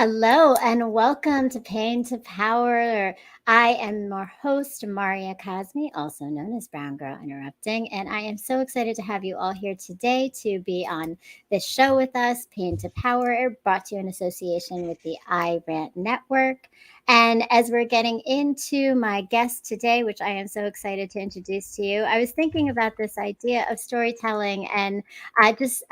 Hello and welcome to Pain to Power. I am your host, Maria Cosme, also known as Brown Girl Interrupting, and I am so excited to have you all here today to be on this show with us, Pain to Power, brought to you in association with the iRant Network. And as we're getting into my guest today, which I am so excited to introduce to you, I was thinking about this idea of storytelling and just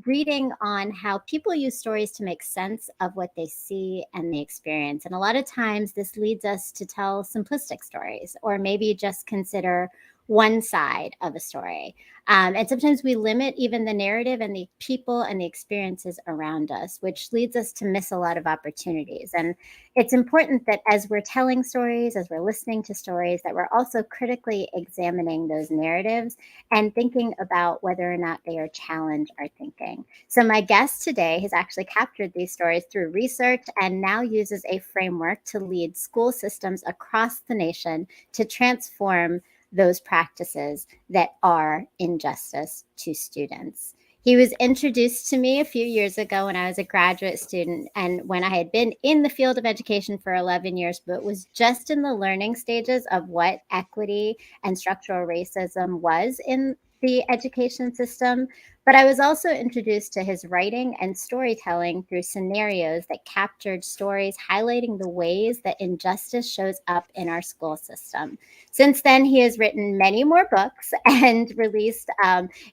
reading on how people use stories to make sense of what they see and they experience. And a lot of times this leads us to tell simplistic stories or maybe just consider one side of a story. And sometimes we limit even the narrative and the people and the experiences around us, which leads us to miss a lot of opportunities. And it's important that as we're telling stories, as we're listening to stories, that we're also critically examining those narratives and thinking about whether or not they are challenge our thinking. So my guest today has actually captured these stories through research and now uses a framework to lead school systems across the nation to transform those practices that are injustice to students. He was introduced to me a few years ago when I was a graduate student and when I had been in the field of education for 11 years, but was just in the learning stages of what equity and structural racism was in the education system. But I was also introduced to his writing and storytelling through scenarios that captured stories highlighting the ways that injustice shows up in our school system. Since then, he has written many more books and released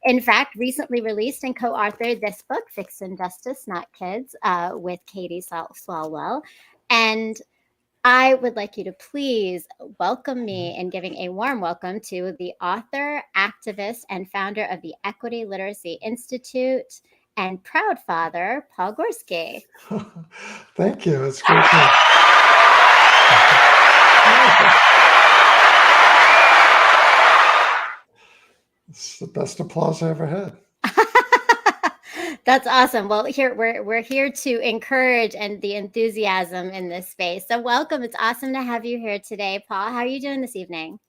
in fact, recently released and co-authored this book, Fix Injustice, Not Kids, with Katie Swalwell. And I would like you to please welcome me in giving a warm welcome to the author, activist, and founder of the Equity Literacy Institute and proud father, Paul Gorski. Thank you. It's great to It's the best applause I ever had. That's awesome. Well, here we're here to encourage and the enthusiasm in this space. So welcome. It's awesome to have you here today, Paul. How are you doing this evening?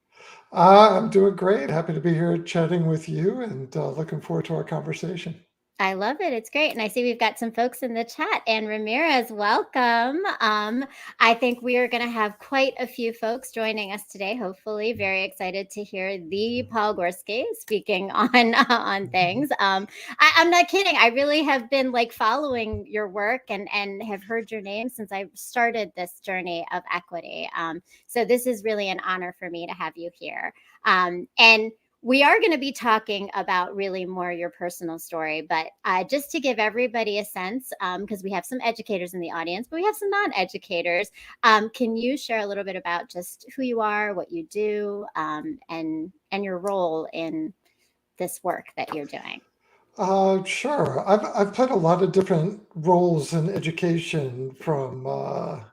I'm doing great. Happy to be here chatting with you and looking forward to our conversation. I love it. It's great. And I see we've got some folks in the chat. And Ramirez, welcome. I think we are going to have quite a few folks joining us today, hopefully. Very excited to hear the Paul Gorski speaking on things. I'm not kidding. I really have been like following your work and have heard your name since I started this journey of equity. So this is really an honor for me to have you here. And we are going to be talking about really more your personal story, but just to give everybody a sense, because we have some educators in the audience, but we have some non-educators. Can you share a little bit about just who you are, what you do, and your role in this work that you're doing? Sure. I've played a lot of different roles in education, from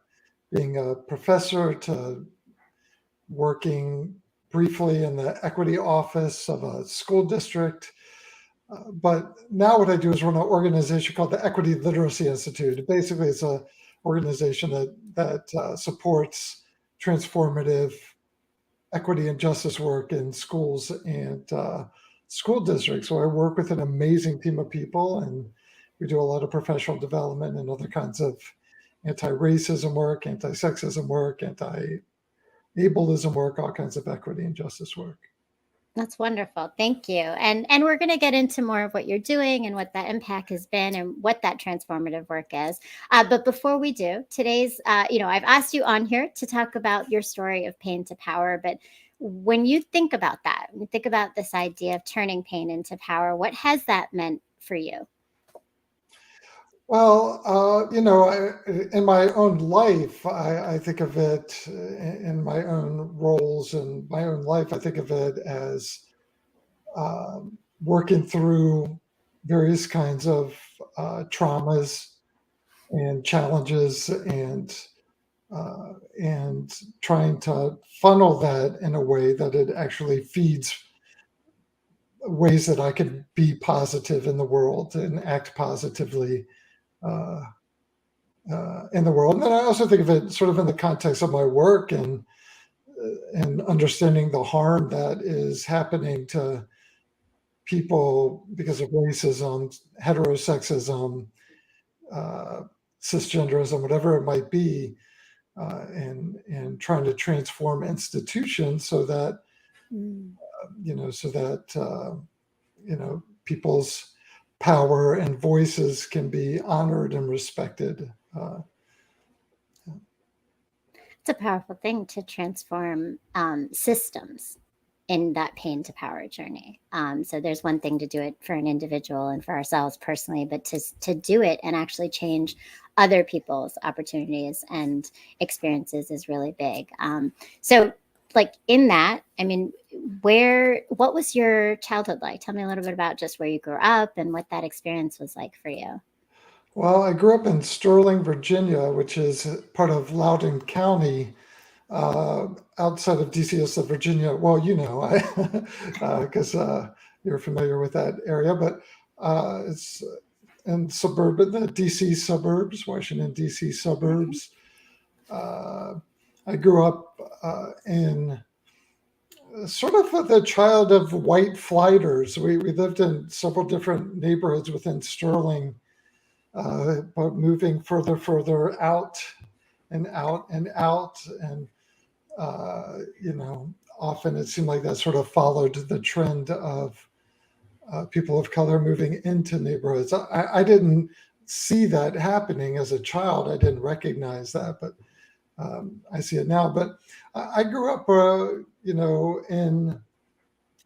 being a professor to working briefly in the equity office of a school district. But now what I do is run an organization called the Equity Literacy Institute. Basically, it's an organization that supports transformative equity and justice work in schools and school districts. So I work with an amazing team of people, and we do a lot of professional development and other kinds of anti-racism work, anti-sexism work, anti-ableism work, all kinds of equity and justice work. That's wonderful. Thank you. And we're going to get into more of what you're doing and what that impact has been and what that transformative work is. But before we do, today's, I've asked you on here to talk about your story of pain to power. But when you think about that, when you think about this idea of turning pain into power, what has that meant for you? Well, in my own life, I think of it in my own roles and my own life. I think of it as working through various kinds of traumas and challenges, and trying to funnel that in a way that it actually feeds ways that I could be positive in the world and act positively uh, in the world. And then I also think of it sort of in the context of my work and understanding the harm that is happening to people because of racism, heterosexism, uh, cisgenderism, whatever it might be, and trying to transform institutions so that Mm. so that people's power and voices can be honored and respected. It's a powerful thing to transform systems in that pain to power journey. So there's one thing to do it for an individual and for ourselves personally, but to do it and actually change other people's opportunities and experiences is really big. So like in that, I mean, what was your childhood like? Tell me a little bit about just where you grew up and what that experience was like for you. Well, I grew up in Sterling, Virginia, which is part of Loudoun County, outside of DC is the Virginia. Well, because you're familiar with that area, but it's in the DC suburbs, Washington DC suburbs. I grew up in sort of the child of white flighters. We lived in several different neighborhoods within Sterling, but moving further out and out and out. And, often it seemed like that sort of followed the trend of people of color moving into neighborhoods. I didn't see that happening as a child. I didn't recognize that, but I see it now. But I grew up, in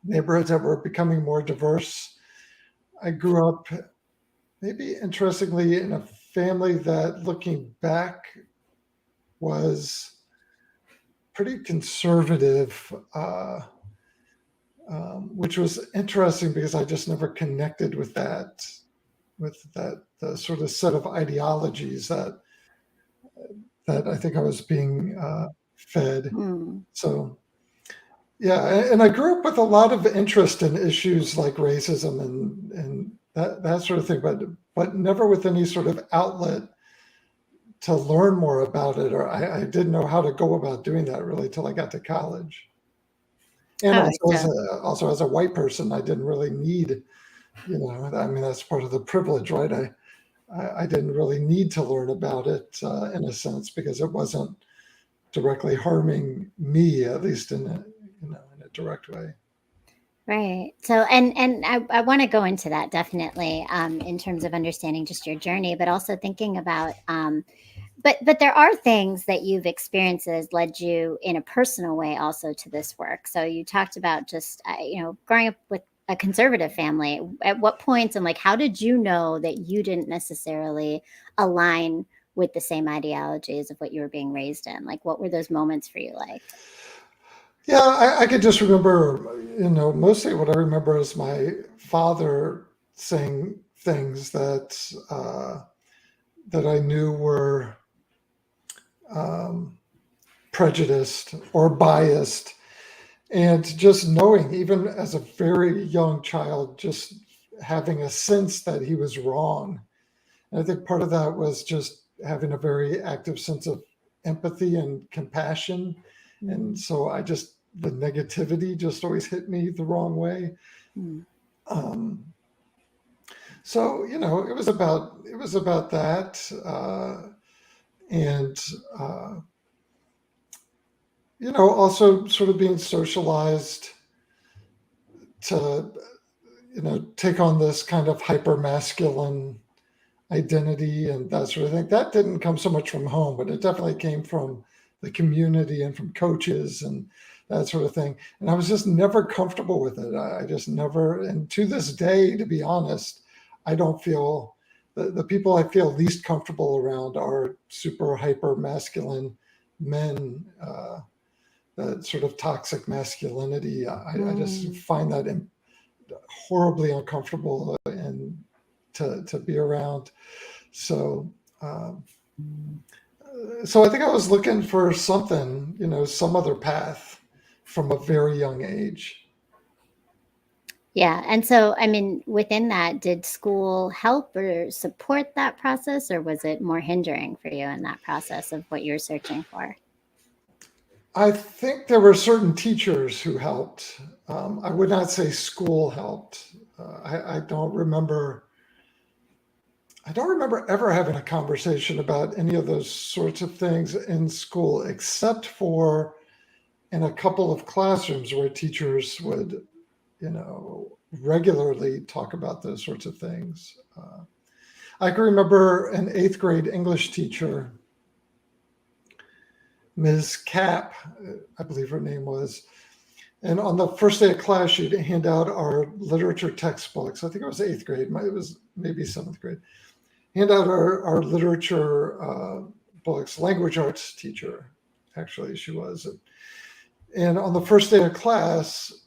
neighborhoods that were becoming more diverse. I grew up, maybe interestingly, in a family that, looking back, was pretty conservative, which was interesting because I just never connected with the sort of set of ideologies that I think I was being fed. Mm. So yeah, and I grew up with a lot of interest in issues like racism and that sort of thing, but never with any sort of outlet to learn more about it, or I didn't know how to go about doing that really till I got to college. And Oh, also so also as a white person, I didn't really need, I mean, that's part of the privilege, right? I didn't really need to learn about it in a sense because it wasn't directly harming me, at least in a direct way. right. So, and I want to go into that definitely in terms of understanding just your journey, but also thinking about, but there are things that you've experienced that has led you in a personal way also to this work. So you talked about just, growing up with a conservative family. At what points and like, how did you know that you didn't necessarily align with the same ideologies of what you were being raised in? Like, what were those moments for you like? Yeah, I could just remember, mostly what I remember is my father saying things that I knew were um, prejudiced or biased, and just knowing, even as a very young child, just having a sense that he was wrong. And I think part of that was just having a very active sense of empathy and compassion. And Mm. so the negativity just always hit me the wrong way. Mm. Um, so, it was about that. And, also sort of being socialized to, take on this kind of hyper masculine identity and that sort of thing. That didn't come so much from home, but it definitely came from the community and from coaches and that sort of thing. And I was just never comfortable with it. I just never, and to this day, to be honest, I don't feel the people I feel least comfortable around are super hyper masculine men, that sort of toxic masculinity. I just Mm. find that horribly uncomfortable and to be around. So, um, so I think I was looking for something, some other path from a very young age. Yeah. And so, I mean, within that, did school help or support that process, or was it more hindering for you in that process of what you're searching for? I think there were certain teachers who helped. I would not say school helped. I don't remember. I don't remember ever having a conversation about any of those sorts of things in school, except for in a couple of classrooms where teachers would, regularly talk about those sorts of things. I can remember an eighth grade English teacher, Ms. Cap, I believe her name was. And on the first day of class, she'd hand out our literature textbooks. I think it was eighth grade. It was maybe seventh grade. Hand out our literature books, language arts teacher, actually, she was. And on the first day of class,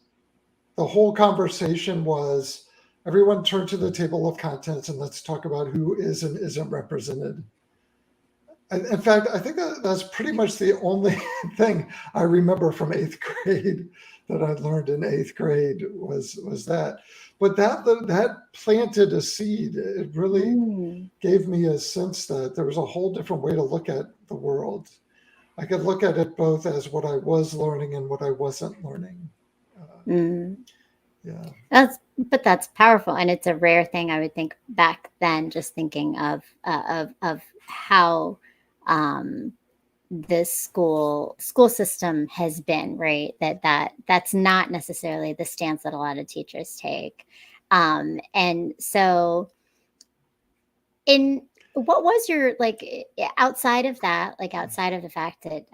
the whole conversation was everyone turn to the table of contents and let's talk about who is and isn't represented. In fact, I think that's pretty much the only thing I remember from eighth grade that I learned in eighth grade was that. But that planted a seed. It really gave me a sense that there was a whole different way to look at the world. I could look at it both as what I was learning and what I wasn't learning. Yeah. That's powerful, and it's a rare thing. I would think back then, just thinking of how this school system has been, right? That's not necessarily the stance that a lot of teachers take, and so in what was your outside of that, outside of the fact that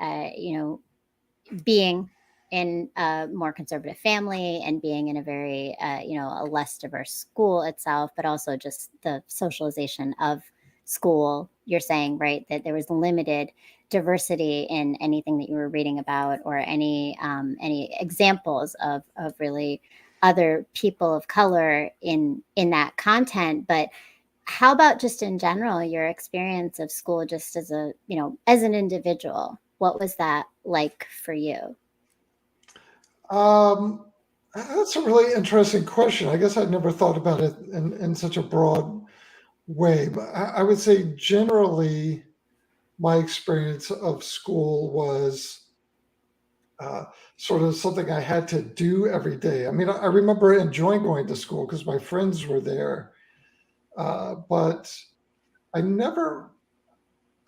being in a more conservative family and being in a very a less diverse school itself, but also just the socialization of school, you're saying, right, that there was limited diversity in anything that you were reading about, or any examples of really other people of color in that content. But how about just in general, your experience of school, just as as an individual? What was that like for you? That's a really interesting question. I guess I'd never thought about it in such a broad way. But I would say generally, my experience of school was sort of something I had to do every day. I mean, I remember enjoying going to school because my friends were there. But I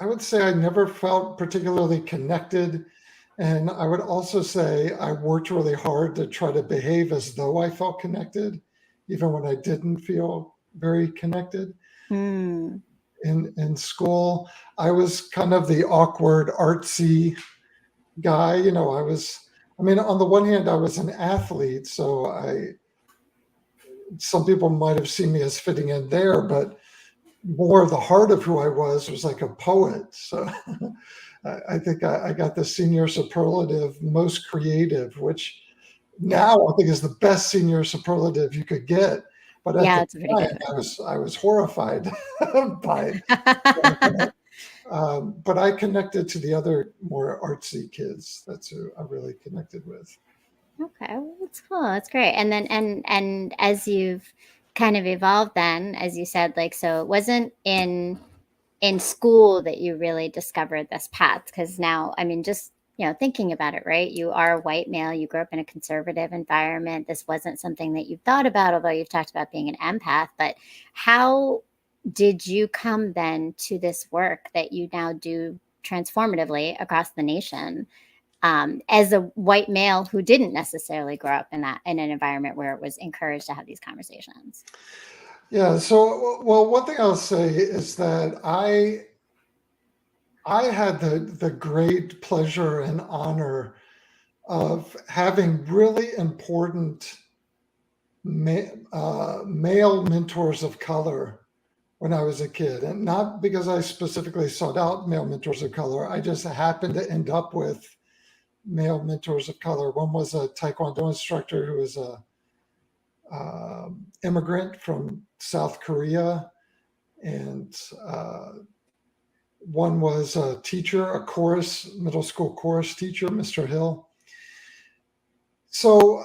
would say I never felt particularly connected. And I would also say I worked really hard to try to behave as though I felt connected, even when I didn't feel very connected. Mm. In school, I was kind of the awkward, artsy guy. I mean, on the one hand, I was an athlete, so some people might have seen me as fitting in there, but more the heart of who I was like a poet. So I think I got the senior superlative, most creative, which now I think is the best senior superlative you could get. But at Yeah, the it's pretty time, good. I was horrified by it. But I connected to the other more artsy kids. That's who I really connected with. Okay, well, that's cool. That's great. And then and as you've kind of evolved, then, as you said, so it wasn't in school that you really discovered this path, because now, I mean, just thinking about it, right, you are a white male, you grew up in a conservative environment, this wasn't something that you thought about, although you've talked about being an empath. But how did you come then to this work that you now do transformatively across the nation, as a white male who didn't necessarily grow up in an environment where it was encouraged to have these conversations? Yeah. So, well, one thing I'll say is that I had the great pleasure and honor of having really important male mentors of color when I was a kid. And not because I specifically sought out male mentors of color, I just happened to end up with male mentors of color. One was a Taekwondo instructor who was a immigrant from South Korea, and one was a teacher, a chorus, middle school chorus teacher, Mr. Hill. So,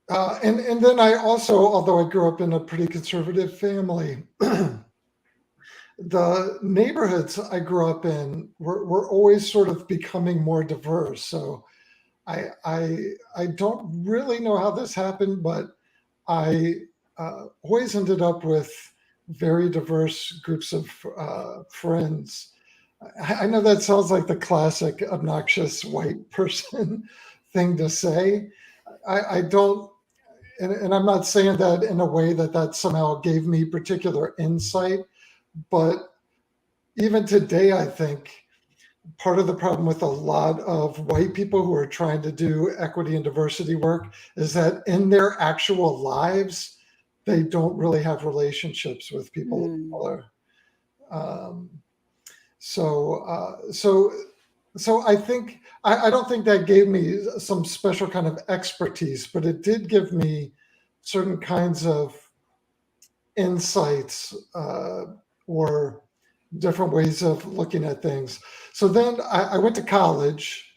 and then I also, although I grew up in a pretty conservative family, the neighborhoods I grew up in were always sort of becoming more diverse. So I don't really know how this happened, but I always ended up with very diverse groups of friends. I know that sounds like the classic obnoxious white person thing to say. I don't, and I'm not saying that in a way that somehow gave me particular insight, but even today, I think part of the problem with a lot of white people who are trying to do equity and diversity work is that in their actual lives, they don't really have relationships with people of Mm. color. Um, so, so I think I don't think that gave me some special kind of expertise, but it did give me certain kinds of insights or different ways of looking at things. So then I went to college.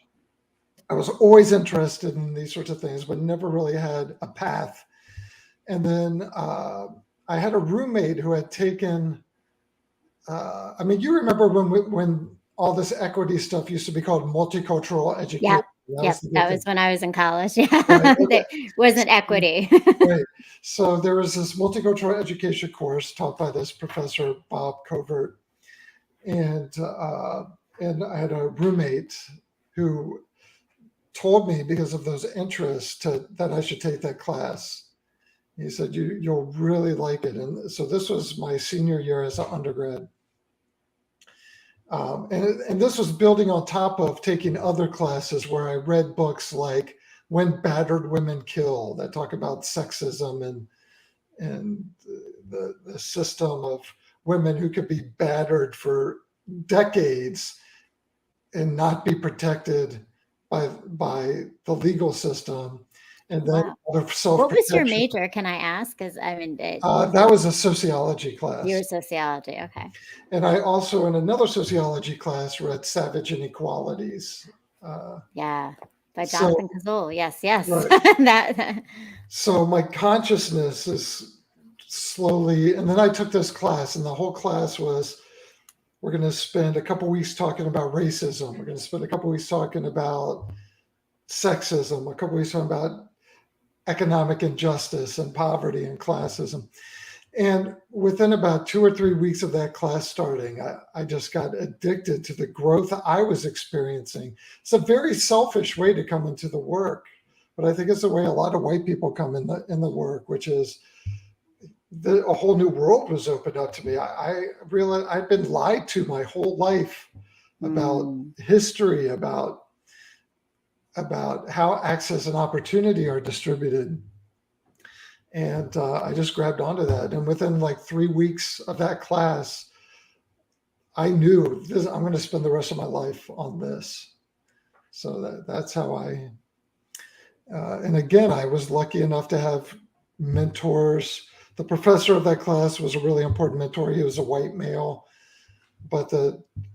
I was always interested in these sorts of things, but never really had a path. And then I had a roommate who had taken. I mean, you remember when all this equity stuff used to be called multicultural education? Yep. That Yep. was the big That thing, was when I was in college. right? Yeah. Okay. There wasn't So, equity. right. So there was this multicultural education course taught by this professor, Bob Covert, and I had a roommate who told me because of those interests that I should take that class. He said you'll really like it, and so this was my senior year as an undergrad, and this was building on top of taking other classes where I read books like "When Battered Women Kill" that talk about sexism and the system of women who could be battered for decades and not be protected by the legal system, and then Wow. out of What was your self-protection. major? Can I ask? Because I mean, That was a sociology your class, sociology. Okay. and I also in another sociology class read Savage Inequalities. Uh, Yeah. By so Jonathan Cazole. Yes. Yes. right, That. so my consciousness is slowly, and then I took this class, and the whole class was we're going to spend a couple weeks talking about racism. We're going to spend a couple weeks talking about sexism, a couple weeks talking about economic injustice and poverty and classism. And within about 2 or 3 weeks of that class starting, I just got addicted to the growth I was experiencing. It's a very selfish way to come into the work, but I think it's the way a lot of white people come in the work, which is a whole new world was opened up to me. I realized I'd been lied to my whole life about Mm. history, about how access and opportunity are distributed. And I just grabbed onto that. And within like 3 weeks of that class, I knew this, I'm going to spend the rest of my life on this. So that's how and again, I was lucky enough to have mentors. The professor of that class was a really important mentor. He was a white male, but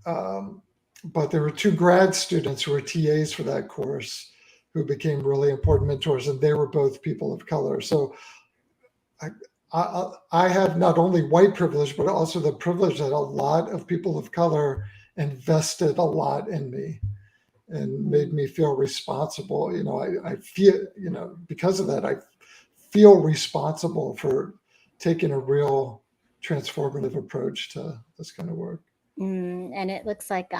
um, but there were two grad students who were TAs for that course who became really important mentors, and they were both people of color. So I, I have not only white privilege, but also the privilege that a lot of people of color invested a lot in me and made Mm. me feel responsible. I feel, because of that, I feel responsible for taking a real transformative approach to this kind of work. And it looks like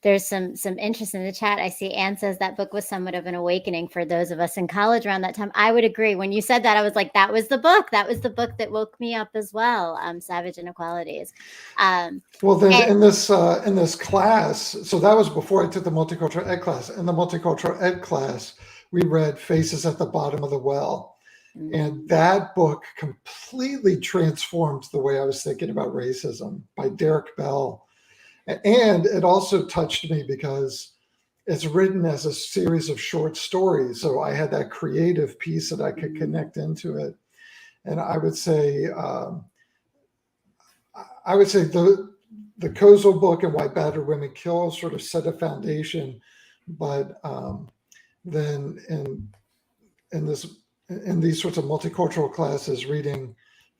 there's some interest in the chat. I see Anne says that book was somewhat of an awakening for those of us in college around that time. I would agree. When you said that, I was like, that was the book. That was the book that woke me up as well. Savage Inequalities. Um, Well, then and in this class, so that was before I took the multicultural ed class. In the multicultural ed class, we read Faces at the Bottom of the Well. And mm, that book completely transformed the way I was thinking about racism by Derek Bell. And it also touched me because it's written as a series of short stories. So I had that creative piece that I could mm, connect into it. And I would say the Kozel book and Why Battered Women Kill sort of set a foundation, but then in this in these sorts of multicultural classes, reading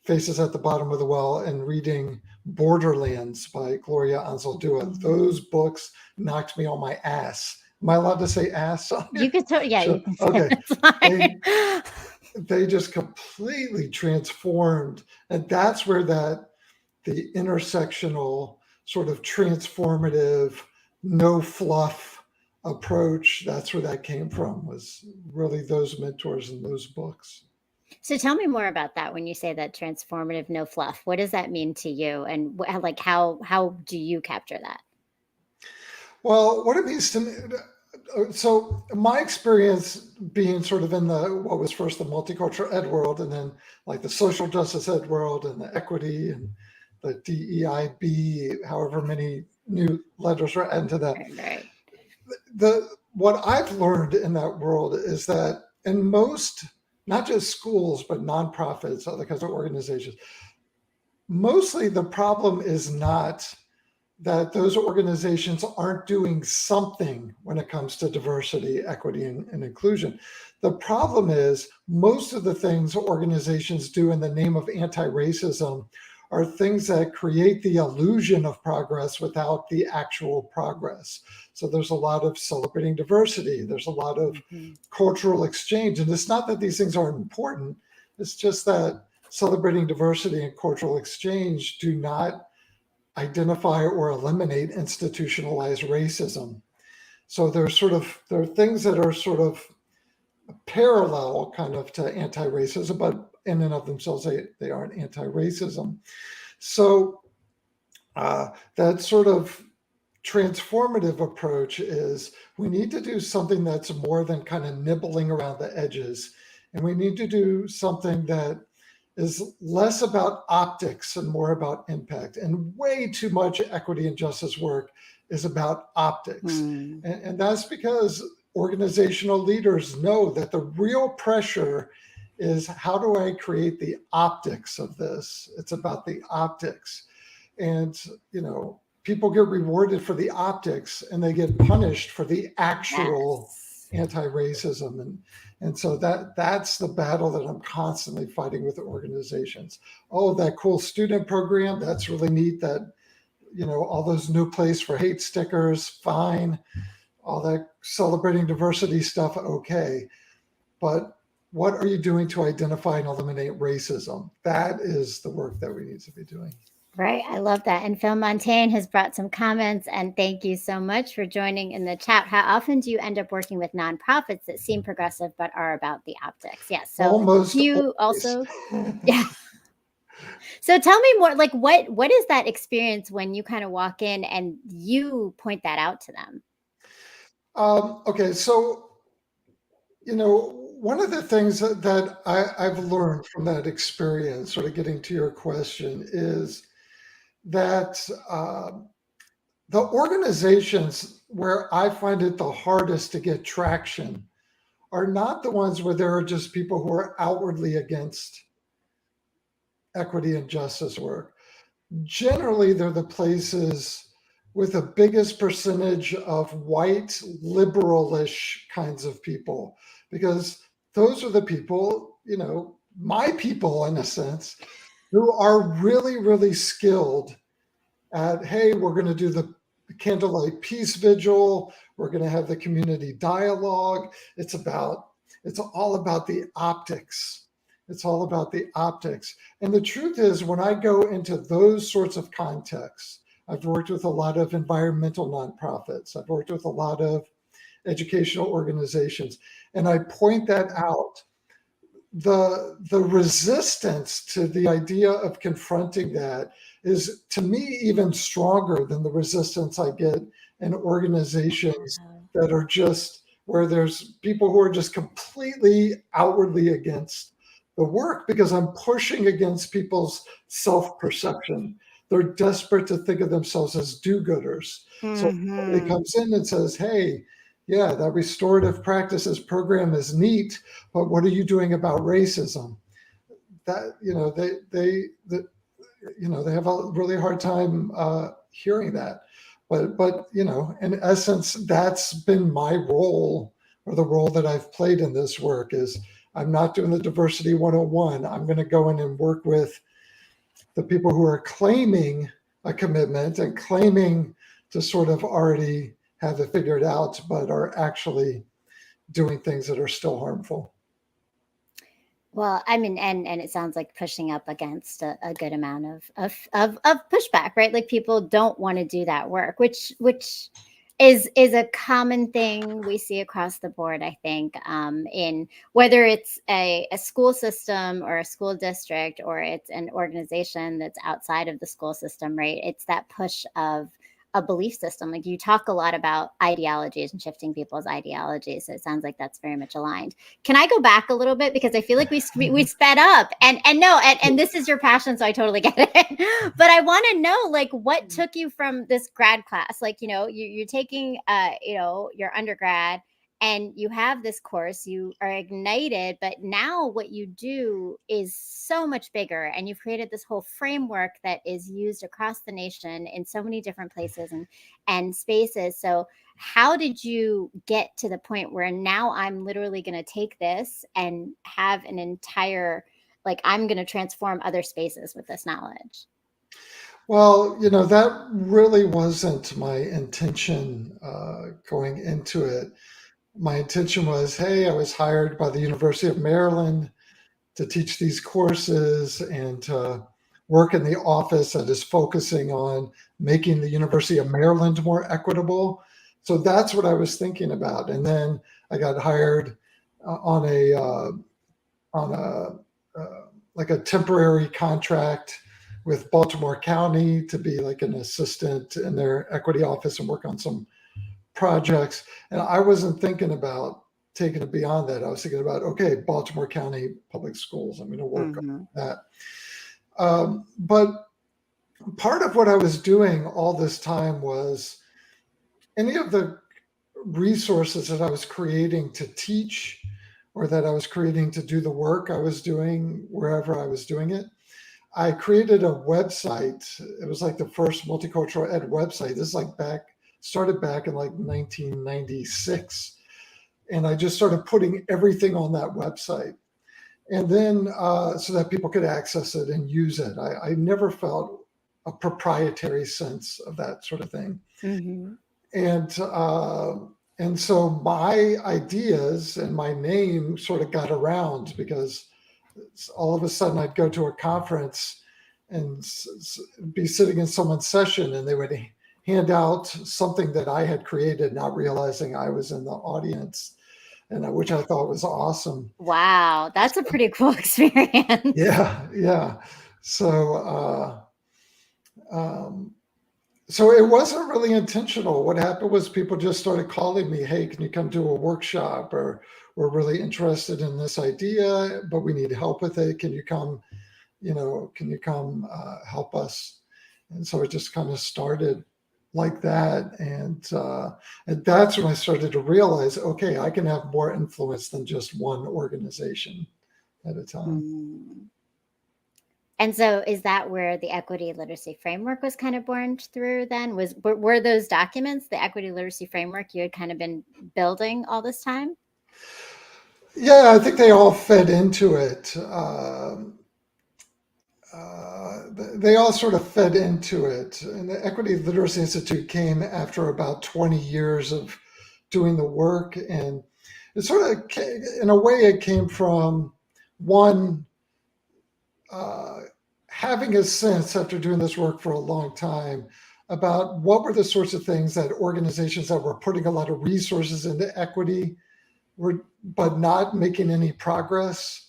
Faces at the Bottom of the Well and reading Borderlands by Gloria Anzaldúa, those books knocked me on my ass. Am I allowed to say ass on you here? could yeah, Sure. you can say Okay. it's fine. They just completely transformed, and that's where that the intersectional sort of transformative, no fluff approach. That's where that came from, was really those mentors and those books. So tell me more about that when you say that transformative no fluff. What does that mean to you and like how do you capture that? Well, what it means to me, so my experience being sort of in the what was first the multicultural ed world, and then like the social justice ed world and the equity and the DEIB, however many new letters are added to that. Right, right. The what I've learned in that world is that in most, not just schools, but nonprofits, other kinds of organizations, mostly the problem is not that those organizations aren't doing something when it comes to diversity, equity, and inclusion. The problem is most of the things organizations do in the name of anti-racism are things that create the illusion of progress without the actual progress. So there's a lot of celebrating diversity. There's a lot of cultural exchange. And it's not that these things aren't important. It's just that celebrating diversity and cultural exchange do not identify or eliminate institutionalized racism. So there are things that are sort of parallel kind of to anti-racism, but in and of themselves, they aren't anti-racism. So that sort of transformative approach is we need to do something that's more than kind of nibbling around the edges. And we need to do something that is less about optics and more about impact. And way too much equity and justice work is about optics. And that's because organizational leaders know that the real pressure is how do I create the optics of this? It's about the optics. And, people get rewarded for the optics and they get punished for the actual anti-racism. And so that's the battle that I'm constantly fighting with organizations. Oh, that cool student program, that's really neat. That, all those new place for hate stickers, fine. All that celebrating diversity stuff, okay. But what are you doing to identify and eliminate racism? That is the work that we need to be doing. Right. I love that. And Phil Montaigne has brought some comments, and thank you so much for joining in the chat. How often do you end up working with nonprofits that seem progressive but are about the optics? Yes. So Almost you always. also, yeah. So tell me more, like what is that experience when you kind of walk in and you point that out to them? Okay, so one of the things that I've learned from that experience, sort of getting to your question, is that the organizations where I find it the hardest to get traction are not the ones where there are just people who are outwardly against equity and justice work. Generally, they're the places with the biggest percentage of white liberalish kinds of people, because those are the people, my people in a sense, who are really, really skilled at, hey, we're going to do the candlelight peace vigil. We're going to have the community dialogue. It's all about the optics. It's all about the optics. And the truth is, when I go into those sorts of contexts, I've worked with a lot of environmental nonprofits. I've worked with a lot of educational organizations, and I point that out. The resistance to the idea of confronting that is, to me, even stronger than the resistance I get in organizations that are just where there's people who are just completely outwardly against the work, because I'm pushing against people's self-perception. They're desperate to think of themselves as do-gooders. So if somebody comes in and says, hey, yeah, that restorative practices program is neat, but what are you doing about racism? That, they have a really hard time hearing that. But in essence, that's been my role, or the role that I've played in this work, is I'm not doing the diversity 101. I'm going to go in and work with the people who are claiming a commitment and claiming to sort of already have it figured out, but are actually doing things that are still harmful. Well, I mean, and it sounds like pushing up against a good amount of pushback, right? Like people don't want to do that work, which is a common thing we see across the board. I think in whether it's a school system or a school district or it's an organization that's outside of the school system, right? It's that push of a belief system. Like you talk a lot about ideologies and shifting people's ideologies. So it sounds like that's very much aligned. Can I go back a little bit because I feel like we sped up and no and this is your passion, so I totally get it. But I want to know like what took you from this grad class, like you're taking your undergrad and you have this course, you are ignited, but now what you do is so much bigger and you've created this whole framework that is used across the nation in so many different places and spaces. So how did you get to the point where now I'm literally going to take this and have an entire, like, I'm going to transform other spaces with this knowledge? Well, that really wasn't my intention going into it. My intention was, hey, I was hired by the University of Maryland to teach these courses and to work in the office that is focusing on making the University of Maryland more equitable. So that's what I was thinking about. And then I got hired on a like a temporary contract with Baltimore County to be like an assistant in their equity office and work on some projects. And I wasn't thinking about taking it beyond that. I was thinking about, okay, Baltimore County Public Schools, I'm going to work on Mm-hmm. that. But part of what I was doing all this time was any of the resources that I was creating to teach or that I was creating to do the work I was doing wherever I was doing it. I created a website. It was like the first multicultural ed website. This is like started back in like 1996. And I just started putting everything on that website. And then so that people could access it and use it. I never felt a proprietary sense of that sort of thing. Mm-hmm. And so my ideas and my name sort of got around because all of a sudden I'd go to a conference and be sitting in someone's session and they would hand out something that I had created, not realizing I was in the audience, and which I thought was awesome. Wow, that's a pretty cool experience. Yeah. So, um, so it wasn't really intentional. What happened was people just started calling me, hey, can you come do a workshop? Or we're really interested in this idea, but we need help with it. Can you come, help us? And so it just kind of started like that. And that's when I started to realize, okay, I can have more influence than just one organization at a time. Mm. And so is that where the equity literacy framework was kind of born through then? Were those documents, the equity literacy framework, you had kind of been building all this time? Yeah, I think they all fed into it. They all sort of fed into it. And the Equity Literacy Institute came after about 20 years of doing the work. And it sort of, in a way, it came from one, having a sense after doing this work for a long time about what were the sorts of things that organizations that were putting a lot of resources into equity were, but not making any progress.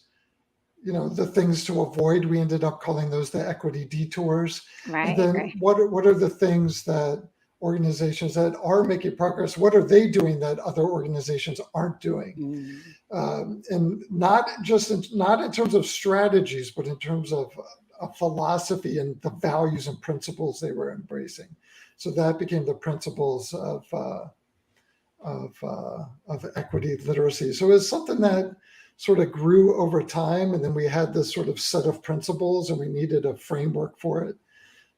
The things to avoid, we ended up calling those the equity detours. And Right, then right. what are the things that organizations that are making progress, what are they doing that other organizations aren't doing? Mm. And not in terms of strategies, but in terms of a philosophy and the values and principles they were embracing. So that became the principles of equity literacy. So it's something that sort of grew over time, and then we had this sort of set of principles, and we needed a framework for it.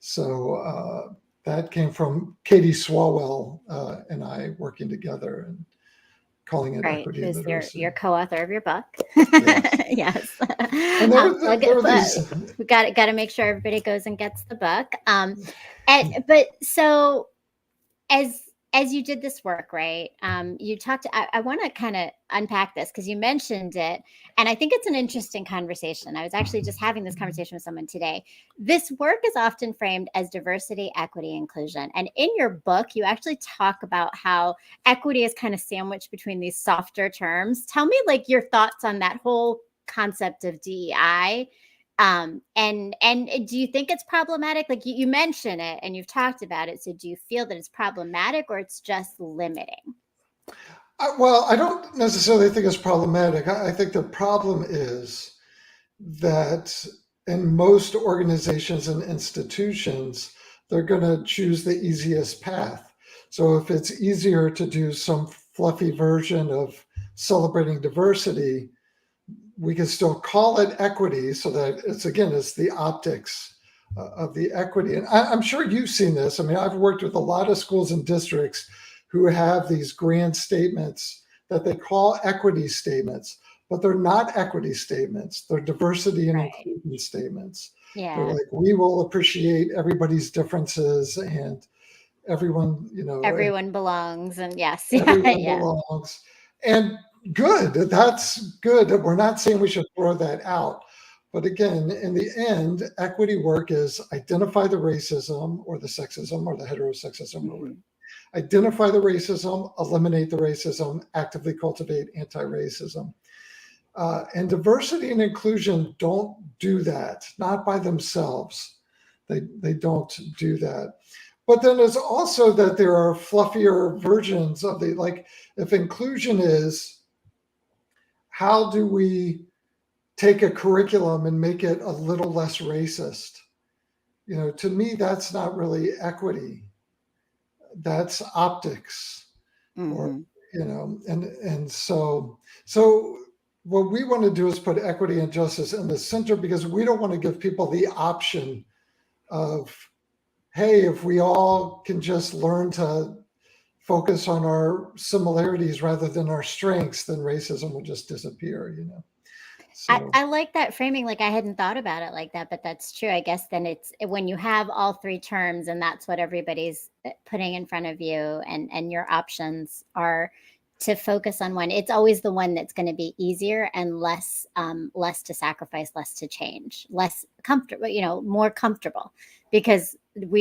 So that came from Katie Swalwell and I working together and calling it Right, equity who's your literacy. co-author of your book. Yes, Yes. and there were But these. we got to make sure everybody goes and gets the book. But so as as you did this work, right? You talked. I want to kind of unpack this because you mentioned it, and I think it's an interesting conversation. I was actually just having this conversation with someone today. This work is often framed as diversity, equity, inclusion, and in your book, you actually talk about how equity is kind of sandwiched between these softer terms. Tell me, like, your thoughts on that whole concept of DEI. And do you think it's problematic? Like you mention it and you've talked about it. So do you feel that it's problematic or it's just limiting? Well, I don't necessarily think it's problematic. I think the problem is that in most organizations and institutions, they're going to choose the easiest path. So if it's easier to do some fluffy version of celebrating diversity, we can still call it equity so that it's the optics of the equity. And I'm sure you've seen this. I mean, I've worked with a lot of schools and districts who have these grand statements that they call equity statements, but they're not equity statements. They're diversity and Right. inclusion statements. They're Yeah. like, we will appreciate everybody's differences and everyone, Everyone belongs. And yes. Yeah. everyone Yeah. belongs. And good, that's good. We're not saying we should throw that out. But again, in the end, equity work is identify the racism or the sexism or the heterosexism, or Mhm. identify the racism, eliminate the racism, actively cultivate anti-racism. And diversity and inclusion don't do that, not by themselves. They don't do that. But then there's also that there are fluffier versions of like, if inclusion is how do we take a curriculum and make it a little less racist? To me, that's not really equity. That's optics, or Mhm. and so what we want to do is put equity and justice in the center because we don't want to give people the option of, hey, if we all can just learn to focus on our similarities rather than our strengths, then racism will just disappear. So I like that framing. Like I hadn't thought about it like that, but that's true. I guess then it's when you have all three terms and that's what everybody's putting in front of you and your options are to focus on one. It's always the one that's going to be easier and less to sacrifice, less to change, less comfortable, more comfortable because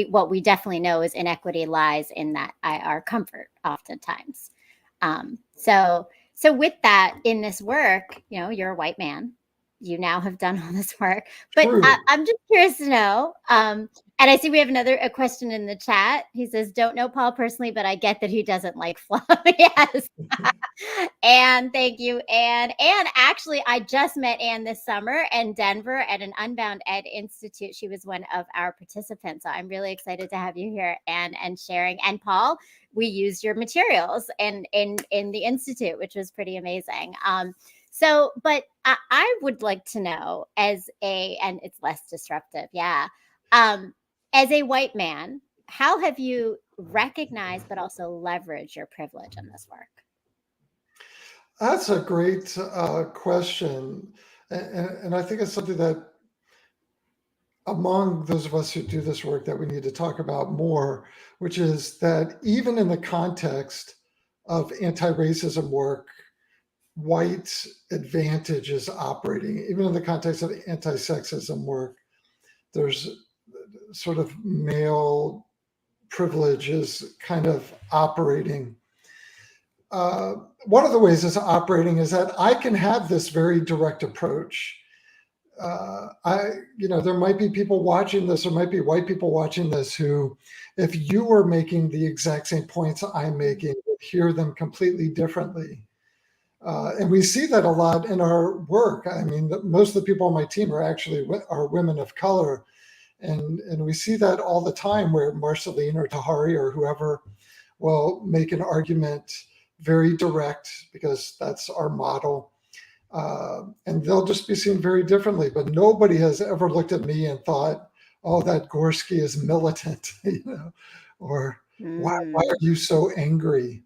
what we definitely know is inequity lies in that our comfort oftentimes. So with that, in this work, you're a white man. You now have done all this work, but true. I'm just curious to know. And I see we have a question in the chat. He says, "Don't know Paul personally, but I get that he doesn't like fluff." Yes, and thank you, Anne. And actually, I just met Anne this summer in Denver at an Unbound Ed Institute. She was one of our participants. So I'm really excited to have you here, Anne, and sharing. And Paul, we used your materials in the institute, which was pretty amazing. But I would like to know and it's less disruptive, yeah. As a white man, how have you recognized but also leveraged your privilege in this work? That's a great question. And I think it's something that among those of us who do this work that we need to talk about more, which is that even in the context of anti-racism work, white advantage is operating. Even in the context of anti-sexism work, there's sort of male privilege is kind of operating. One of the ways it's operating is that I can have this very direct approach. There might be people watching this, or might be white people watching this who, if you were making the exact same points I'm making, would hear them completely differently. And we see that a lot in our work. I mean, most of the people on my team are women of color, and we see that all the time where Marceline or Tahari or whoever will make an argument very direct because that's our model. And they'll just be seen very differently. But nobody has ever looked at me and thought, "Oh, that Gorski is militant," or "Why Mm. are you so angry?"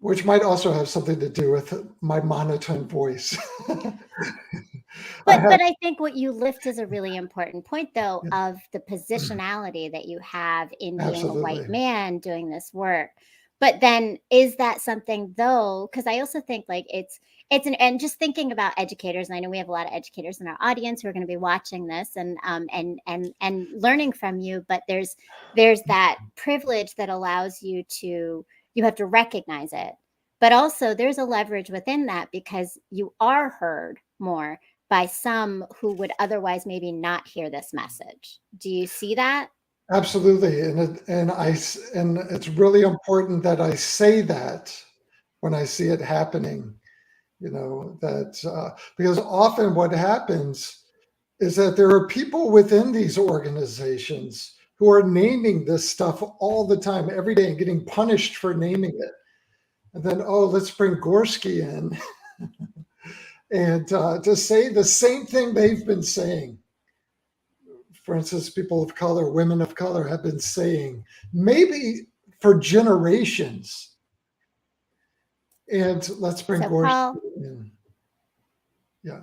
Which might also have something to do with my monotone voice. I But have, I think what you lift is a really important point, though, yeah, of the positionality that you have in being a white absolutely. man doing this work. But then is that something, though, because I also think like it's an, and just thinking about educators, and I know we have a lot of educators in our audience who are going to be watching this and learning from you, but there's that privilege that allows you to, you have to recognize it. But also there's a leverage within that because you are heard more by some who would otherwise maybe not hear this message. Do you see that? Absolutely. And it's really important that I say that when I see it happening, that because often what happens is that there are people within these organizations who are naming this stuff all the time, every day, and getting punished for naming it. And then, oh, let's bring Gorski in and to say the same thing they've been saying. For instance, people of color, women of color have been saying, maybe for generations. And let's bring So, Gorski Paul, in. Yeah.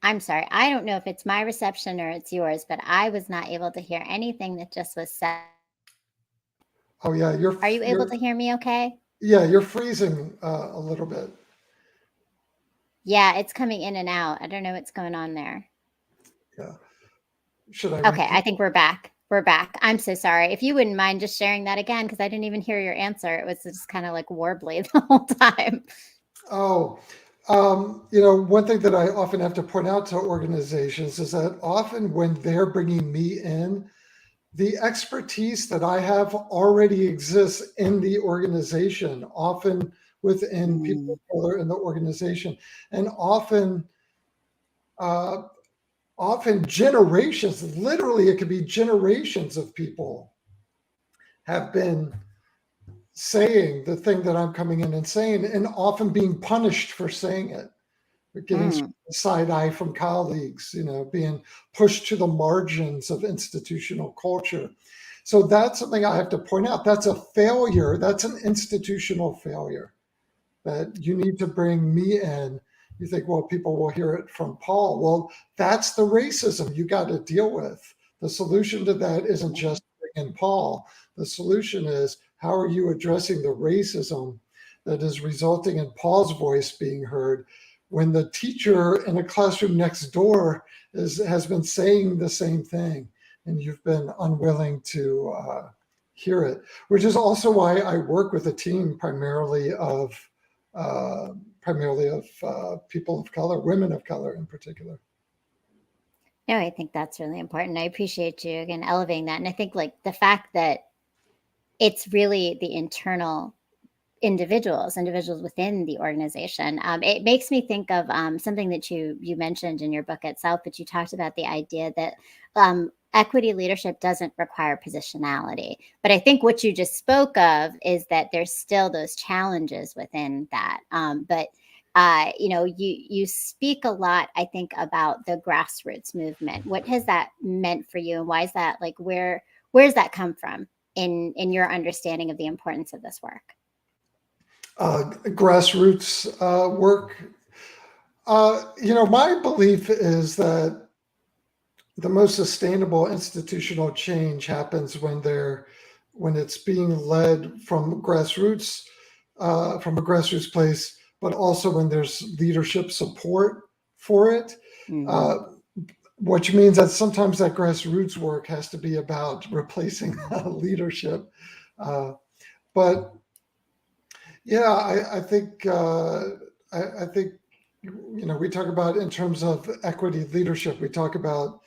I'm sorry. I don't know if it's my reception or it's yours, but I was not able to hear anything that just was said. Oh yeah, Are you able to hear me okay? you're freezing a little bit. Yeah, it's coming in and out. I don't know what's going on there. Yeah. Should I Okay, repeat? I think we're back. We're back. I'm so sorry. If you wouldn't mind just sharing that again, because I didn't even hear your answer. It was just kind of like warbly the whole time. Oh, one thing that I often have to point out to organizations is that often when they're bringing me in, the expertise that I have already exists in the organization, often within people Mm, of color in the organization, and uh, often generations, literally, it could be generations of people have been saying the thing that I'm coming in and saying, and often being punished for saying it. Getting mm, side eye from colleagues, being pushed to the margins of institutional culture. So that's something I have to point out. That's a failure. That's an institutional failure that you need to bring me in. You think, well, people will hear it from Paul. Well, that's the racism you got to deal with. The solution to that isn't mm, just bring in Paul. The solution is how are you addressing the racism that is resulting in Paul's voice being heard when the teacher in a classroom next door has been saying the same thing and you've been unwilling to hear it, which is also why I work with a team uh, primarily of people of color, women of color in particular. No, I think that's really important. I appreciate you again elevating that. And I think like the fact that it's really the internal individuals within the organization. It makes me think of something that you mentioned in your book itself, but you talked about the idea that equity leadership doesn't require positionality. But I think what you just spoke of is that there's still those challenges within that. But you speak a lot, I think, about the grassroots movement. What has that meant for you, and why is that like where's that come from in your understanding of the importance of this work? Grassroots work. My belief is that the most sustainable institutional change happens when it's being led from a grassroots place, but also when there's leadership support for it. Mm-hmm. Uh, which means that sometimes that grassroots work has to be about replacing leadership. Uh, but yeah, I think we talk about in terms of equity leadership. We talk about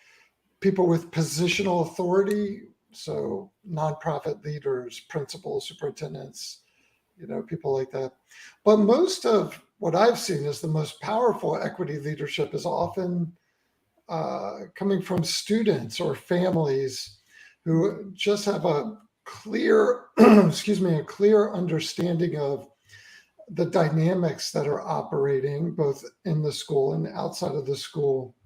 people with positional authority, so nonprofit leaders, principals, superintendents, people like that. But most of what I've seen is the most powerful equity leadership is often coming from students or families who just have a clear, excuse me, a clear understanding of the dynamics that are operating both in the school and outside of the school.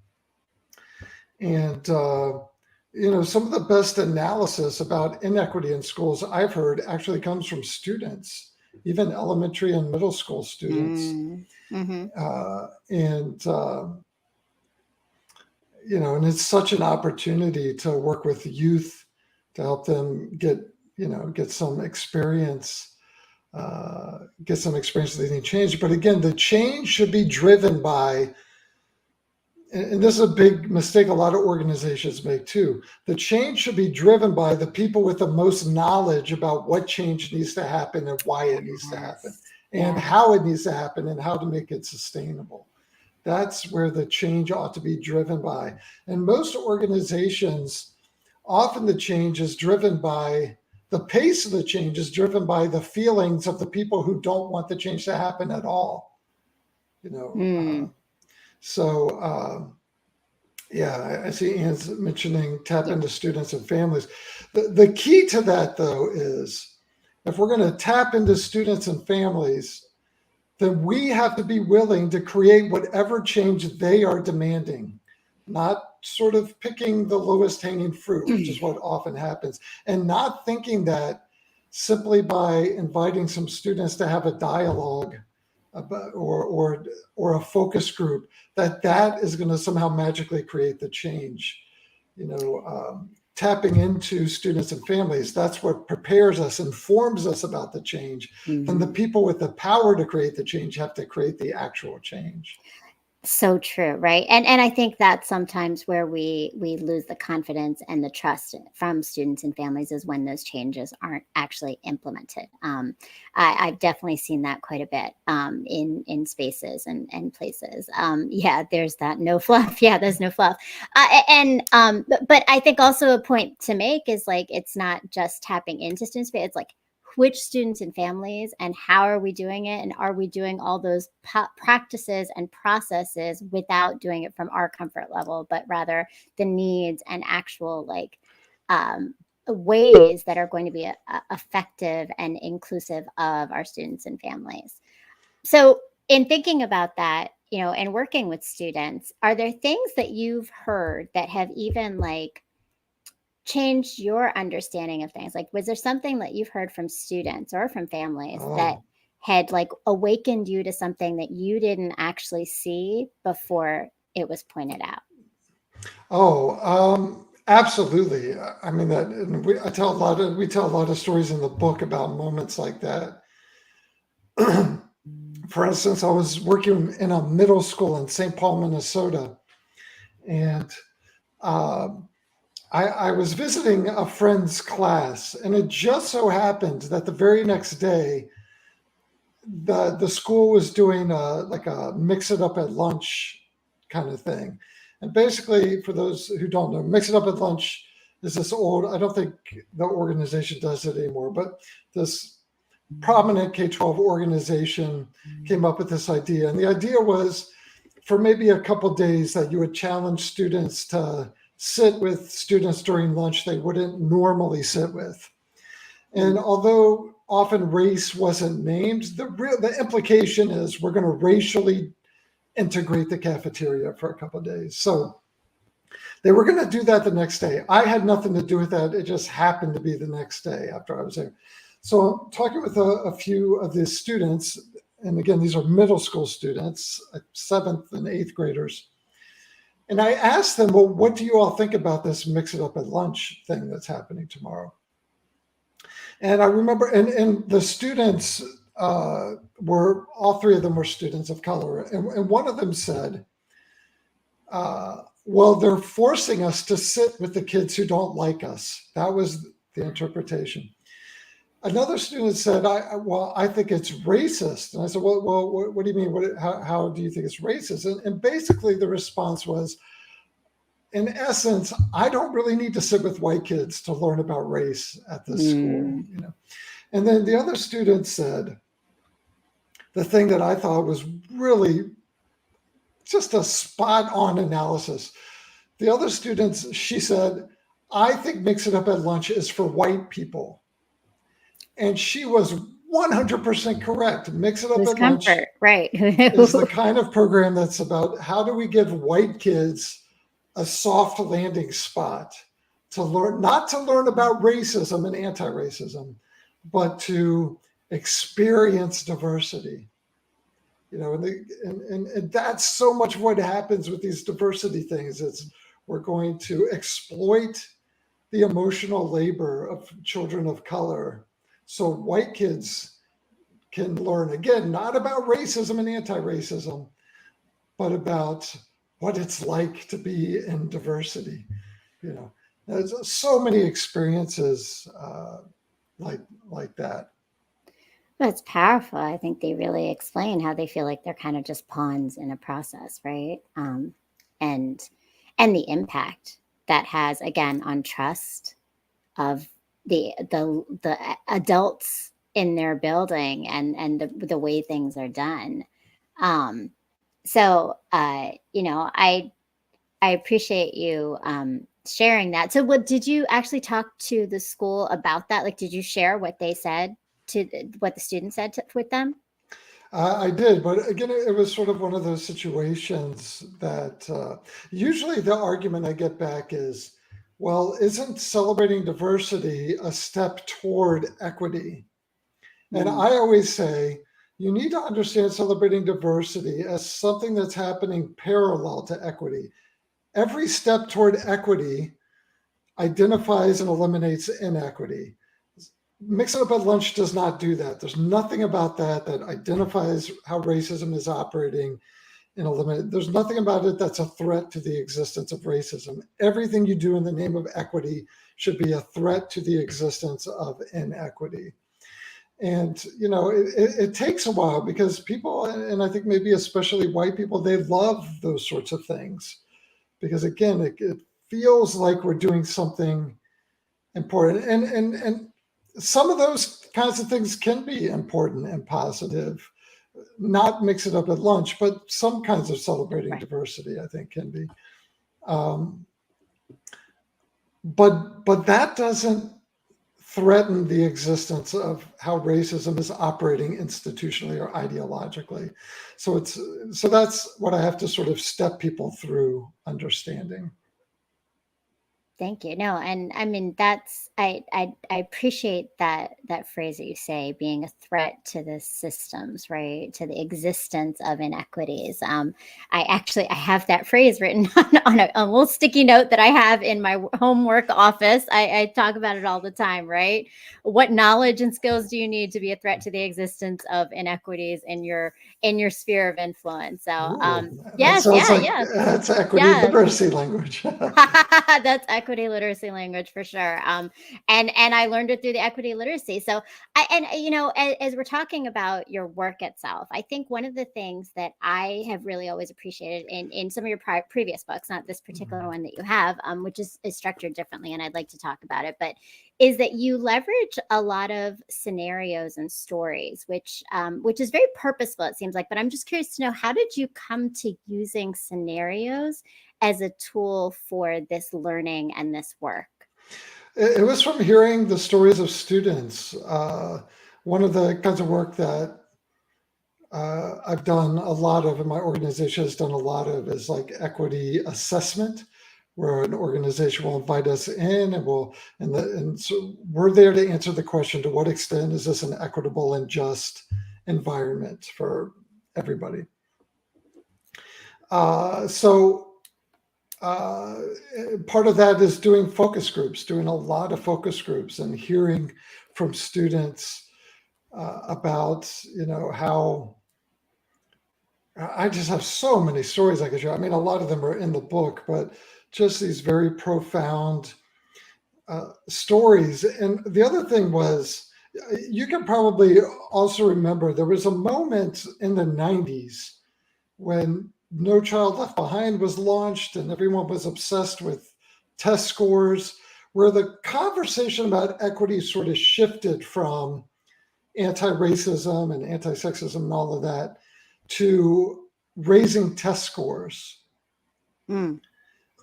And, some of the best analysis about inequity in schools I've heard actually comes from students, even elementary and middle school students. Mm. Mm-hmm. And and it's such an opportunity to work with youth to help them get some experience, that they need change. But again, the change should be driven by, and this is a big mistake a lot of organizations make too. The change should be driven by the people with the most knowledge about what change needs to happen and why it needs to happen Yes. and Yeah. how it needs to happen and how to make it sustainable. That's where the change ought to be driven by. And most organizations, often the change is driven by the pace of the change is driven by the feelings of the people who don't want the change to happen at all. You know, Mm. so yeah, I see Anne's mentioning tap Yeah. into students and families. The key to that, though, is if we're going to tap into students and families, then we have to be willing to create whatever change they are demanding, not sort of picking the lowest hanging fruit, which is what often happens, and not thinking that simply by inviting some students to have a dialogue about, or a focus group, that is going to somehow magically create the change. Tapping into students and families, that's what prepares us, informs us about the change. Then the Mm-hmm. people with the power to create the change have to create the actual change. So true, right? And I think that's sometimes where we lose the confidence and the trust from students and families is when those changes aren't actually implemented. I've definitely seen that quite a bit in spaces and places. Yeah, there's that no fluff. Yeah, there's no fluff. But I think also a point to make is like it's not just tapping into students, but it's like which students and families and how are we doing it, and are we doing all those practices and processes without doing it from our comfort level, but rather the needs and actual like ways that are going to be effective and inclusive of our students and families. So in thinking about that, and working with students, are there things that you've heard that have even like changed your understanding of things? Like, was there something that you've heard from students or from families that Oh, had like awakened you to something that you didn't actually see before it was pointed out? absolutely. I mean that, and we tell a lot of stories in the book about moments like that. For instance, I was working in a middle school in St. Paul, Minnesota, and um, I was visiting a friend's class, and it just so happened that the very next day, the school was doing like a mix it up at lunch kind of thing. And basically, for those who don't know, mix it up at lunch is this old, I don't think the organization does it anymore, but this prominent K-12 organization came up with this idea. And the idea was for maybe a couple days that you would challenge students to sit with students during lunch they wouldn't normally sit with. And Mm. although often race wasn't named, the implication is we're going to racially integrate the cafeteria for a couple of days. So they were going to do that the next day. I had nothing to do with that. It just happened to be the next day after I was there. So I'm talking with a few of the students, and again, these are middle school students, seventh and eighth graders. And I asked them, well, what do you all think about this mix it up at lunch thing that's happening tomorrow? And I remember, and the students were, all three of them were students of color. And one of them said, well, they're forcing us to sit with the kids who don't like us. That was the interpretation. Another student said, well, I think it's racist. And I said, well, what do you mean? How do you think it's racist? And basically the response was, in essence, I don't really need to sit with white kids to learn about race at this school, Mm. And then the other student said, the thing that I thought was really just a spot on analysis. The other students, she said, I think mix it up at lunch is for white people. And she was 100% correct. Mix it up at lunch Discomfort, right? is the kind of program that's about how do we give white kids a soft landing spot to learn, not to learn about racism and anti-racism, but to experience diversity. and that's so much what happens with these diversity things. It's we're going to exploit the emotional labor of children of color so white kids can learn, again, not about racism and anti-racism, but about what it's like to be in diversity. You know, there's so many experiences like that. Well, it's powerful. I think they really explain how they feel like they're kind of just pawns in a process, right? And and the impact that has again on trust of the adults in their building and the way things are done. Um, so I appreciate you sharing that. So, what did you actually talk to the school about that? Like, did you share what they said to what the students said with them? I did, but again, it was sort of one of those situations that usually the argument I get back is, well, isn't celebrating diversity a step toward equity? And Mm, I always say, you need to understand celebrating diversity as something that's happening parallel to equity. Every step toward equity identifies and eliminates inequity. Mix it up at lunch does not do that. There's nothing about that that identifies how racism is operating and eliminate. There's nothing about it that's a threat to the existence of racism. Everything you do in the name of equity should be a threat to the existence of inequity. And it takes a while because people, and I think maybe especially white people, they love those sorts of things because again, it feels like we're doing something important, and some of those kinds of things can be important and positive. Not mix it up at lunch, but some kinds of celebrating right. diversity, I think, can be. Um, but that doesn't threaten the existence of how racism is operating institutionally or ideologically. So that's what I have to sort of step people through understanding. Thank you. No, and I mean that's I appreciate that phrase that you say, being a threat to the systems, right? To the existence of inequities. I have that phrase written on a little sticky note that I have in my homework office. I talk about it all the time, right? What knowledge and skills do you need to be a threat to the existence of inequities in your sphere of influence? So Ooh, that yes, sounds yeah, like yeah, that's equity and yeah. diversity language. That's equity literacy language for sure. And I learned it through the equity literacy. So as we're talking about your work itself, I think one of the things that I have really always appreciated in some of your previous books, not this particular one that you have, which is structured differently, and I'd like to talk about it, but is that you leverage a lot of scenarios and stories, which is very purposeful, it seems like. But I'm just curious to know, how did you come to using scenarios as a tool for this learning and this work? It was from hearing the stories of students. One of the kinds of work that I've done a lot of, and my organization has done a lot of, is like equity assessment, where an organization will invite us in and and so we're there to answer the question: to what extent is this an equitable and just environment for everybody? So uh, part of that is doing focus groups, doing a lot of focus groups, and hearing from students about how I just have so many stories I could share. I mean, a lot of them are in the book, but just these very profound stories. And the other thing was, you can probably also remember there was a moment in the 90s when No Child Left Behind was launched and everyone was obsessed with test scores, where the conversation about equity sort of shifted from anti-racism and anti-sexism and all of that to raising test scores. Mm,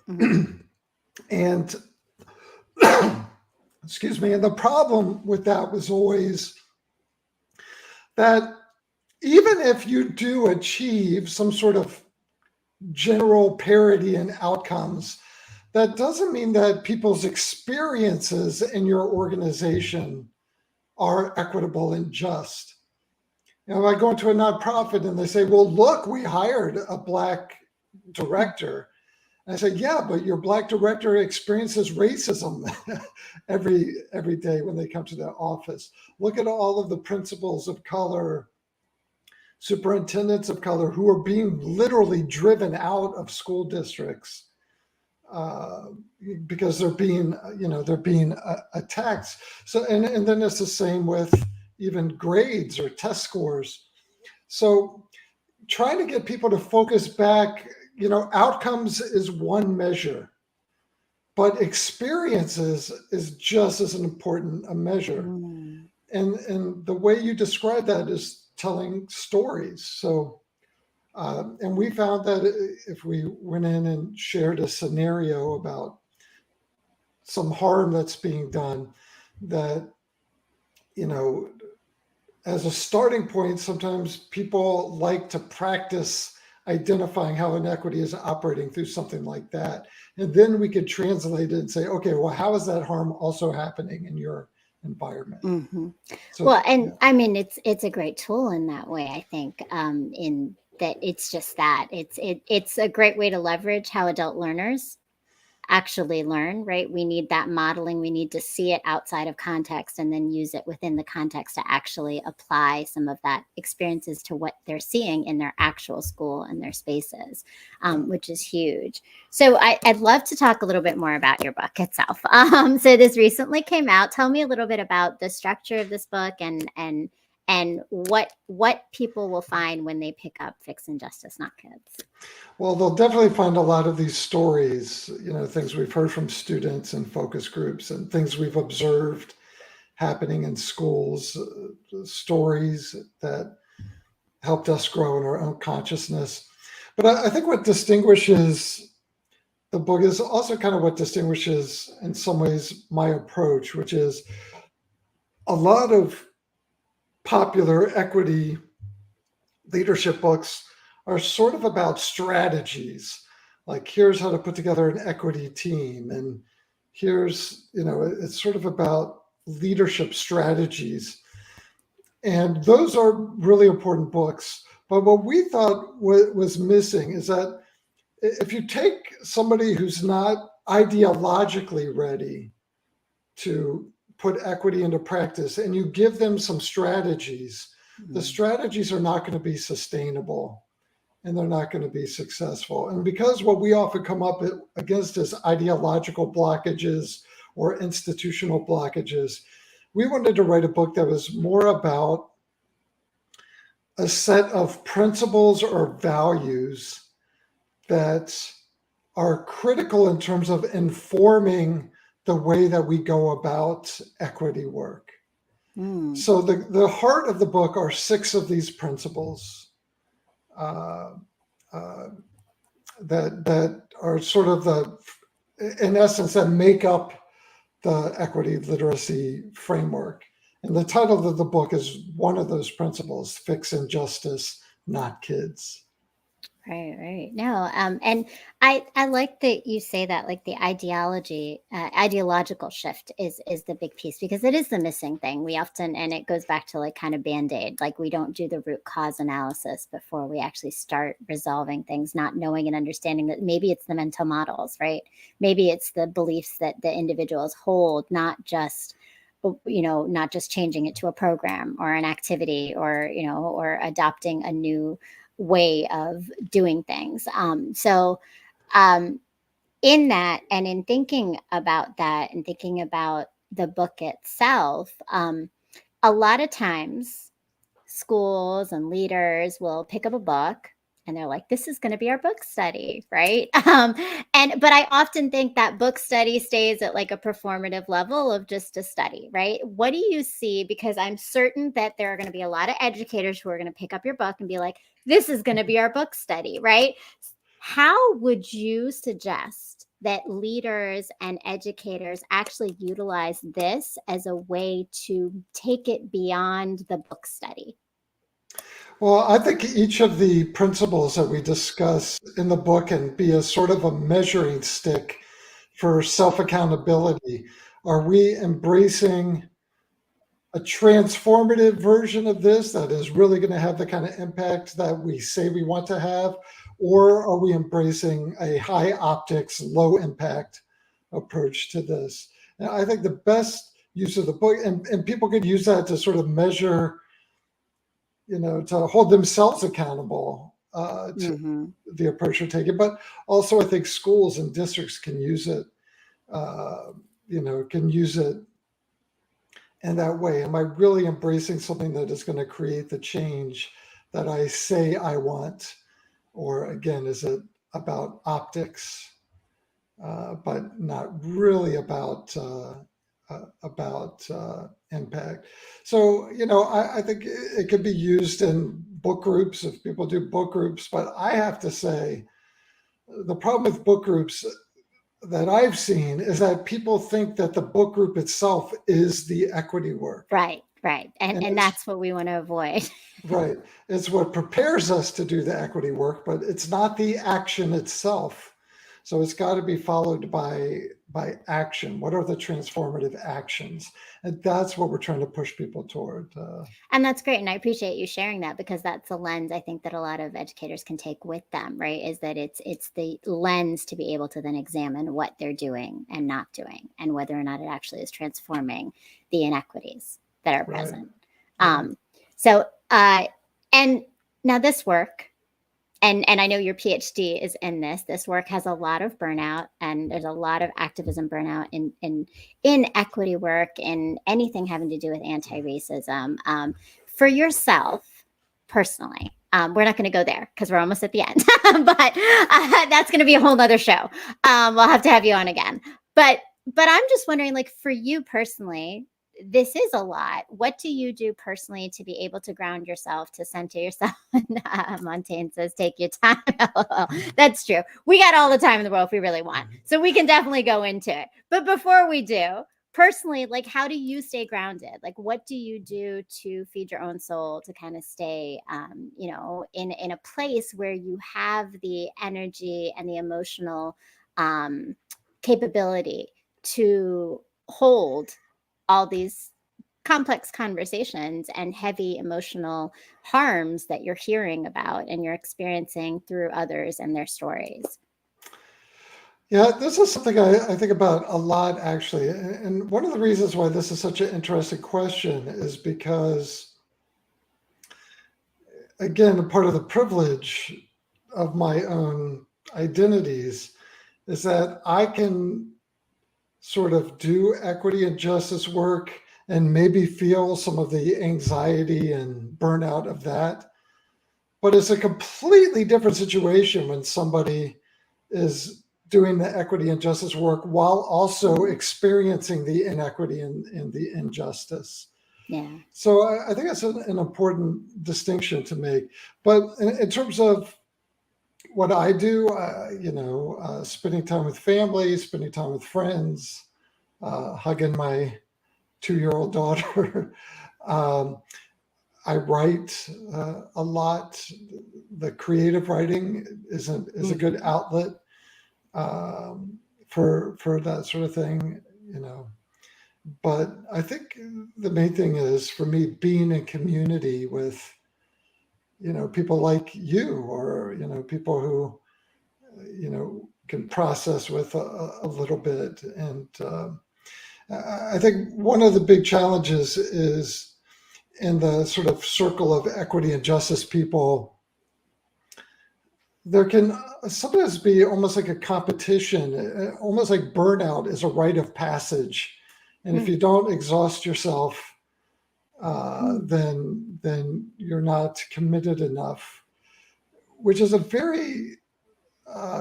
mhm. And excuse me, and the problem with that was always that even if you do achieve some sort of general parity in outcomes, that doesn't mean that people's experiences in your organization are equitable and just. I go into a nonprofit and they say, well, look, we hired a Black director. And I say, yeah, but your Black director experiences racism every day when they come to the office. Look at all of the principals of color, superintendents of color who are being literally driven out of school districts uh, because they're being attacked. So and then it's the same with even grades or test scores. So trying to get people to focus back, outcomes is one measure, but experiences is just as important a measure. Mm. And the way you describe that is telling stories. So and we found that if we went in and shared a scenario about some harm that's being done, that, you know, as a starting point, sometimes people like to practice identifying how inequity is operating through something like that. And then we could translate it and say, okay, well, how is that harm also happening in your environment? Hmm. So, Well, and yeah. I mean, it's a great tool in that way. I think in that it's just that it's a great way to leverage how adult learners actually learn, right? We need that modeling. We need to see it outside of context and then use it within the context to actually apply some of that experiences to what they're seeing in their actual school and their spaces, Yeah. which is huge. So I'd love to talk a little bit more about your book itself. So this recently came out. Tell me a little bit about the structure of this book and what people will find when they pick up Fixing Justice, Not Kids. Well, they'll definitely find a lot of these stories, things we've heard from students and focus groups and things we've observed happening in schools, stories that helped us grow in our own consciousness. But I think what distinguishes the book is also kind of what distinguishes, in some ways, my approach, which is a lot of popular equity leadership books are sort of about strategies. Like, here's how to put together an equity team. And here's, it's sort of about leadership strategies. And those are really important books. But what we thought was missing is that if you take somebody who's not ideologically ready to put equity into practice and you give them some strategies, the strategies are not going to be sustainable and they're not going to be successful. And because what we often come up against is ideological blockages or institutional blockages, we wanted to write a book that was more about a set of principles or values that are critical in terms of informing the way that we go about equity work. Mm. So the heart of the book are 6 of these principles uh, that are sort of in essence, that make up the equity literacy framework. And the title of the book is one of those principles: Fix Injustice, Not Kids. Right. No, and I like that you say that, like the ideological shift is the big piece because it is the missing thing. We often, and it goes back to like kind of Band-Aid, like we don't do the root cause analysis before we actually start resolving things, not knowing and understanding that maybe it's the mental models, right? Maybe it's the beliefs that the individuals hold, not just changing it to a program or an activity or adopting a new way of doing things. So in that and in thinking about that and thinking about the book itself, a lot of times schools and leaders will pick up a book and they're like, this is going to be our book study, right? But I often think that book study stays at like a performative level of just a study, right? What do you see? Because I'm certain that there are going to be a lot of educators who are going to pick up your book and be like, this is going to be our book study, right? How would you suggest that leaders and educators actually utilize this as a way to take it beyond the book study? Well, I think each of the principles that we discuss in the book can be a sort of a measuring stick for self accountability. Are we embracing a transformative version of this that is really going to have the kind of impact that we say we want to have? Or are we embracing a high optics, low impact approach to this? And I think the best use of the book, and people could use that to sort of measure, to hold themselves accountable to Mm-hmm. the approach they're taking. But also, I think schools and districts can use it, uh, can use it in that way. Am I really embracing something that is going to create the change that I say I want? Or again, is it about optics, but not really about impact? So, I think it could be used in book groups if people do book groups. But I have to say, the problem with book groups that I've seen is that people think that the book group itself is the equity work. Right, right. And And it's that's what we want to avoid. right. It's what prepares us to do the equity work, but it's not the action itself. So it's got to be followed by action. What are the transformative actions? And that's what we're trying to push people toward. And that's great. And I appreciate you sharing that, because that's a lens I think that a lot of educators can take with them, right? Is that it's the lens to be able to then examine what they're doing and not doing, and whether or not it actually is transforming the inequities that are Right. present. Right. So and now this work, and I know your PhD is in this work has a lot of burnout, and there's a lot of activism burnout in equity work, and anything having to do with anti-racism. For yourself personally, we're not going to go there because we're almost at the end, but that's going to be a whole nother show. We'll have to have you on again. But I'm just wondering, like, for you personally, this is a lot. What do you do personally to be able to ground yourself, to center yourself? Montaigne says, take your time. That's true. We got all the time in the world if we really want. So we can definitely go into it. But before we do, personally, like, how do you stay grounded? Like, what do you do to feed your own soul, to kind of stay, in a place where you have the energy and the emotional capability to hold all these complex conversations and heavy emotional harms that you're hearing about and you're experiencing through others and their stories? Yeah, this is something I think about a lot, actually. And one of the reasons why this is such an interesting question is because, again, a part of the privilege of my own identities is that I can sort of do equity and justice work and maybe feel some of the anxiety and burnout of that. But it's a completely different situation when somebody is doing the equity and justice work while also experiencing the inequity and the injustice. Yeah. So I think that's an important distinction to make. But in terms of what I do, spending time with family, spending time with friends, hugging my 2-year-old daughter. I write a lot. The creative writing is a good outlet for that sort of thing, But I think the main thing is for me being in community with, people like you, or people who can process with a little bit. And I think one of the big challenges is in the sort of circle of equity and justice people, there can sometimes be almost like a competition, almost like burnout is a rite of passage. And if you don't exhaust yourself, then you're not committed enough, which is a very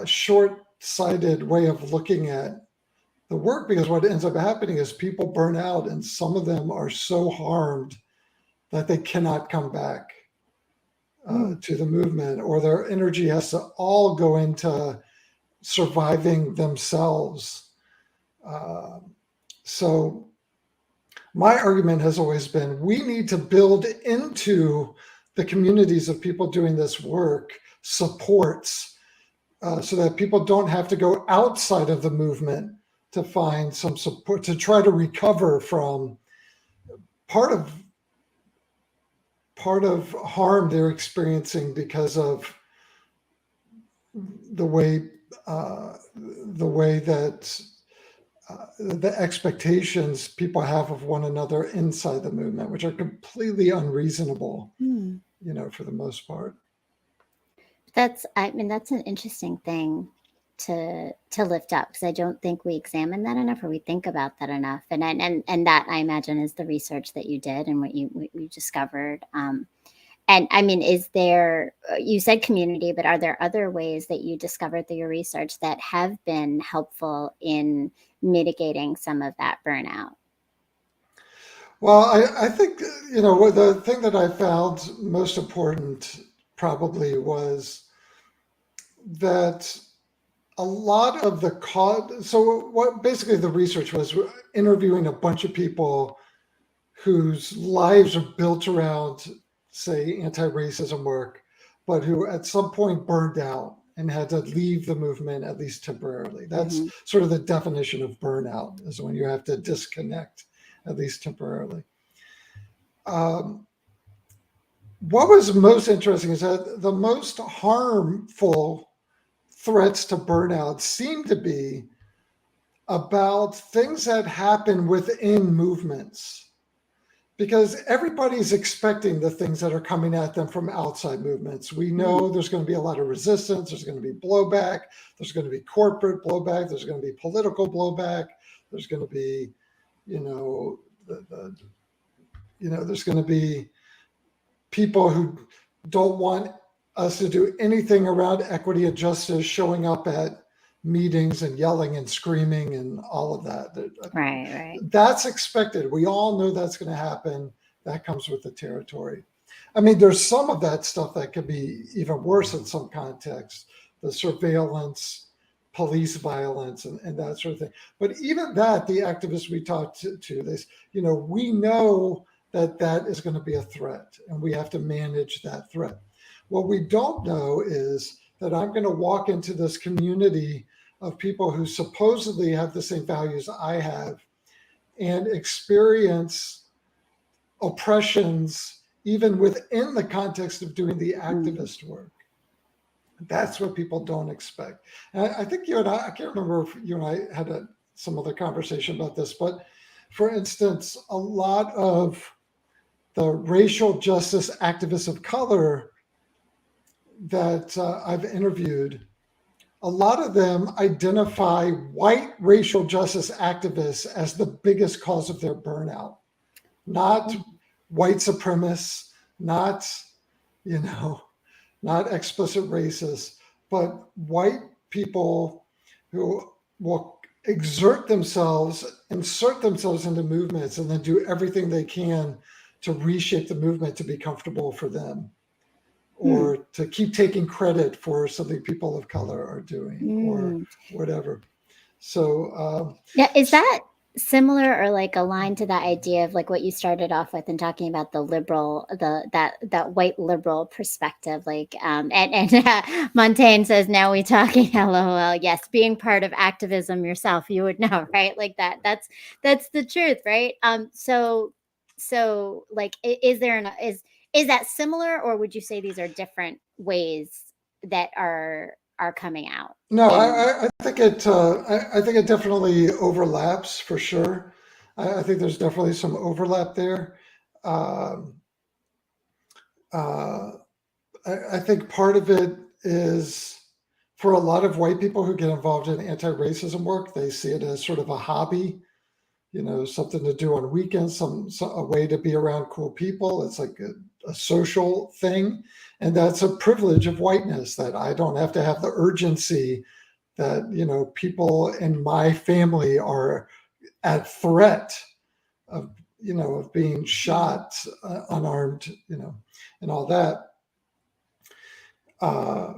short-sighted way of looking at the work, because what ends up happening is people burn out, and some of them are so harmed that they cannot come back to the movement, or their energy has to all go into surviving themselves. So my argument has always been we need to build into the communities of people doing this work supports, so that people don't have to go outside of the movement to find some support, to try to recover from part of harm they're experiencing because of the way that the expectations people have of one another inside the movement, which are completely unreasonable, Hmm. for the most part. I mean, that's an interesting thing to lift up, because I don't think we examine that enough, or we think about that enough. And that, I imagine, is the research that you did and what you discovered. And I mean, is there, you said community, but are there other ways that you discovered through your research that have been helpful in mitigating some of that burnout? Well, I think, the thing that I found most important probably was that a lot of the cause. So what basically the research was interviewing a bunch of people whose lives are built around, say, anti-racism work, but who at some point burned out and had to leave the movement, at least temporarily. That's Hmm. sort of the definition of burnout, is when you have to disconnect, at least temporarily. Um, what was most interesting is that the most harmful threats to burnout seem to be about things that happen within movements, because everybody's expecting the things that are coming at them from outside movements. We know there's going to be a lot of resistance, there's going to be blowback, there's going to be corporate blowback, there's going to be political blowback, there's going to be, you know, there's going to be people who don't want us to do anything around equity and justice showing up at meetings and yelling and screaming and all of that. Right, right. That's expected. We all know that's going to happen. That comes with the territory. I mean, there's some of that stuff that could be even worse in some contexts, the surveillance, police violence, and that sort of thing. But even that, the activists we talked to this, we know that that is going to be a threat, and we have to manage that threat. What we don't know is that I'm going to walk into this community of people who supposedly have the same values I have and experience oppressions even within the context of doing the Mhm. activist work. That's what people don't expect. And I think you and I can't remember if you and I had some other conversation about this, but for instance, a lot of the racial justice activists of color that I've interviewed, a lot of them identify white racial justice activists as the biggest cause of their burnout, not white supremacists, not, you know, not explicit racists, but white people who will insert themselves into movements, and then do everything they can to reshape the movement to be comfortable for them, Hmm. or to keep taking credit for something people of color are doing, or Hmm. whatever. So, Yeah, is that similar or like aligned to that idea of like what you started off with and talking about the liberal, that white liberal perspective? Like, and Montaigne says, "Now we talking." LOL. Yes, being part of activism yourself, you would know, right? Like that. That's the truth, right? So like, is there an is that similar, or would you say these are different ways that are coming out no, in? I think it. I think it definitely overlaps for sure. I think there's definitely some overlap there. Um, uh, I think part of it is, for a lot of white people who get involved in anti-racism work, they see it as sort of a hobby, something to do on weekends, a way to be around cool people. It's like a social thing, and that's a privilege of whiteness, that I don't have to have the urgency that people in my family are at threat of of being shot unarmed, and all that. Uh,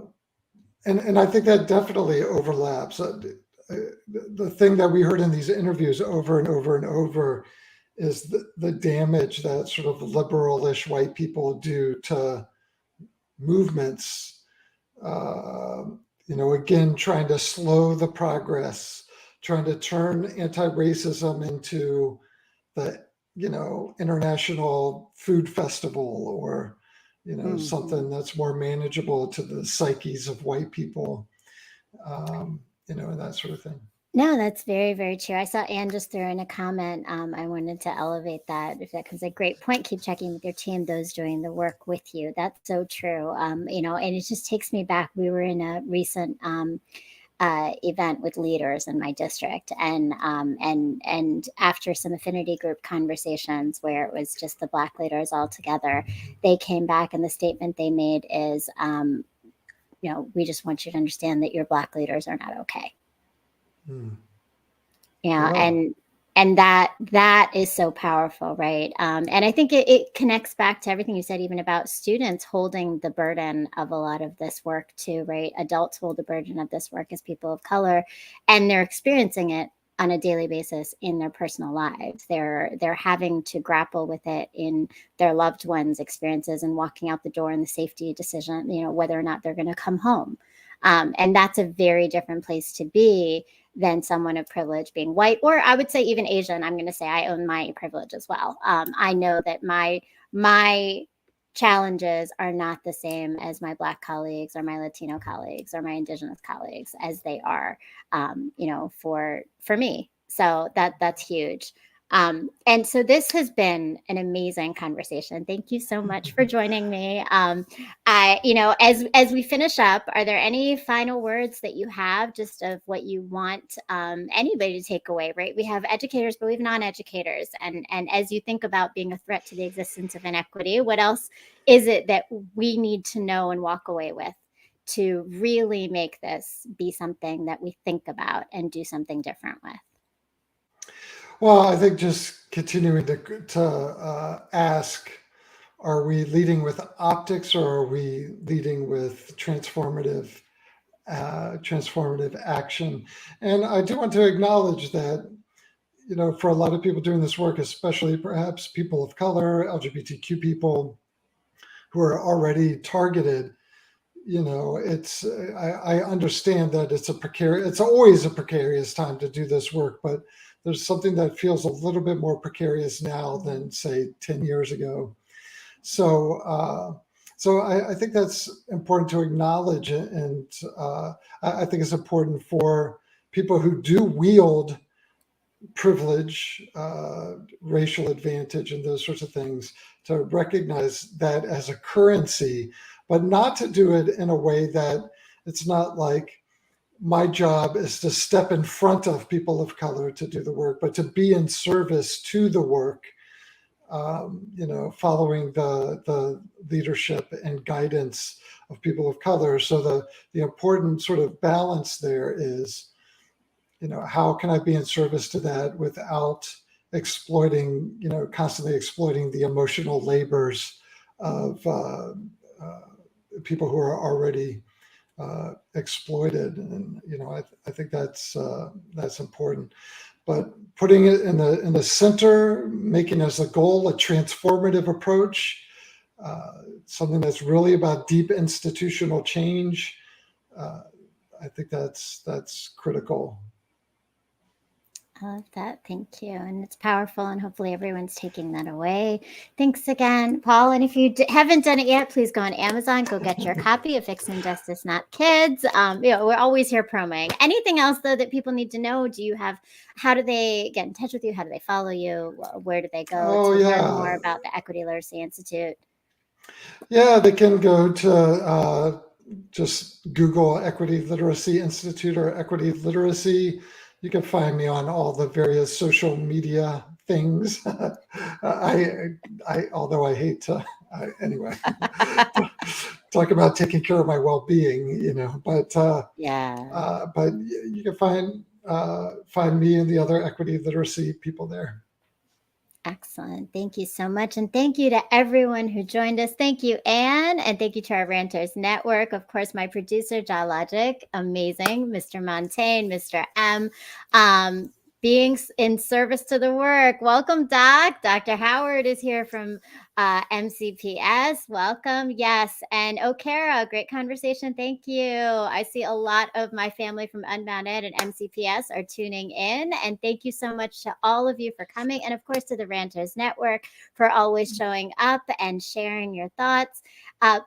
and I think that definitely overlaps. The thing that we heard in these interviews over and over and over is the damage that sort of liberalish white people do to movements. Uh, again, trying to slow the progress, trying to turn anti-racism into the international food festival, or Mhm. something that's more manageable to the psyches of white people, and that sort of thing. No, that's very, very true. I saw Anne just threw in a comment. I wanted to elevate that if that comes a great point. Keep checking with your team, those doing the work with you. That's so true. And it just takes me back. We were in a recent event with leaders in my district, and after some affinity group conversations where it was just the Black leaders all together, they came back, and the statement they made is, we just want you to understand that your Black leaders are not okay. Hmm. Yeah, Yeah. and that is so powerful, right? And I think it connects back to everything you said, even about students holding the burden of a lot of this work too, right? Adults hold the burden of this work as people of color, and they're experiencing it on a daily basis in their personal lives. They're having to grapple with it in their loved ones' experiences and walking out the door and the safety decision, whether or not they're going to come home. And that's a very different place to be than someone of privilege being white, or I would say even Asian. I'm going to say I own my privilege as well. I know that my challenges are not the same as my Black colleagues or my Latino colleagues or my Indigenous colleagues as they are, for me. So that's huge. And so this has been an amazing conversation. Thank you so much for joining me. As we finish up, are there any final words that you have, just of what you want anybody to take away? Right, we have educators, but we have non-educators, and as you think about being a threat to the existence of inequity, what else is it that we need to know and walk away with to really make this be something that we think about and do something different with? Well, I think just continuing to ask, are we leading with optics, or are we leading with transformative action? And I do want to acknowledge that, for a lot of people doing this work, especially perhaps people of color, LGBTQ people who are already targeted, I understand that it's always a precarious time to do this work, but there's something that feels a little bit more precarious now than, say, 10 years ago. So I think that's important to acknowledge, and I think it's important for people who do wield privilege, racial advantage, and those sorts of things, to recognize that as a currency, but not to do it in a way that it's not like my job is to step in front of people of color to do the work, but to be in service to the work, following the leadership and guidance of people of color. So the important sort of balance there is, how can I be in service to that without constantly exploiting the emotional labors of people who are already exploited. And I think that's important. But putting it in the center, making as a goal a transformative approach, something that's really about deep institutional change. Uh, I think that's critical. I love that. Thank you. And it's powerful, and hopefully everyone's taking that away. Thanks again, Paul. And if you haven't done it yet, please go on Amazon, go get your copy of Fixing Justice, Not Kids. We're always here promoting. Anything else, though, that people need to know? How do they get in touch with you? How do they follow you? Where do they go Oh to learn more yeah, about the Equity Literacy Institute? yeah. They can go to just Google Equity Literacy Institute or Equity Literacy. You can find me on all the various social media things. Although I hate to, anyway, talk about taking care of my well-being, Yeah. but you can find me and the other equity literacy people there. Excellent. Thank you so much. And thank you to everyone who joined us. Thank you, Anne. And thank you to our Ranters Network. Of course, my producer, Logic, amazing. Mr. Montaigne, Mr. M. being in service to the work. Welcome, Doc. Dr. Howard is here from MCPS. Welcome. Yes. And Okara, great conversation. Thank you. I see a lot of my family from Unbound Ed and MCPS are tuning in. And thank you so much to all of you for coming. And of course, to the Ranters Network for always showing up and sharing your thoughts.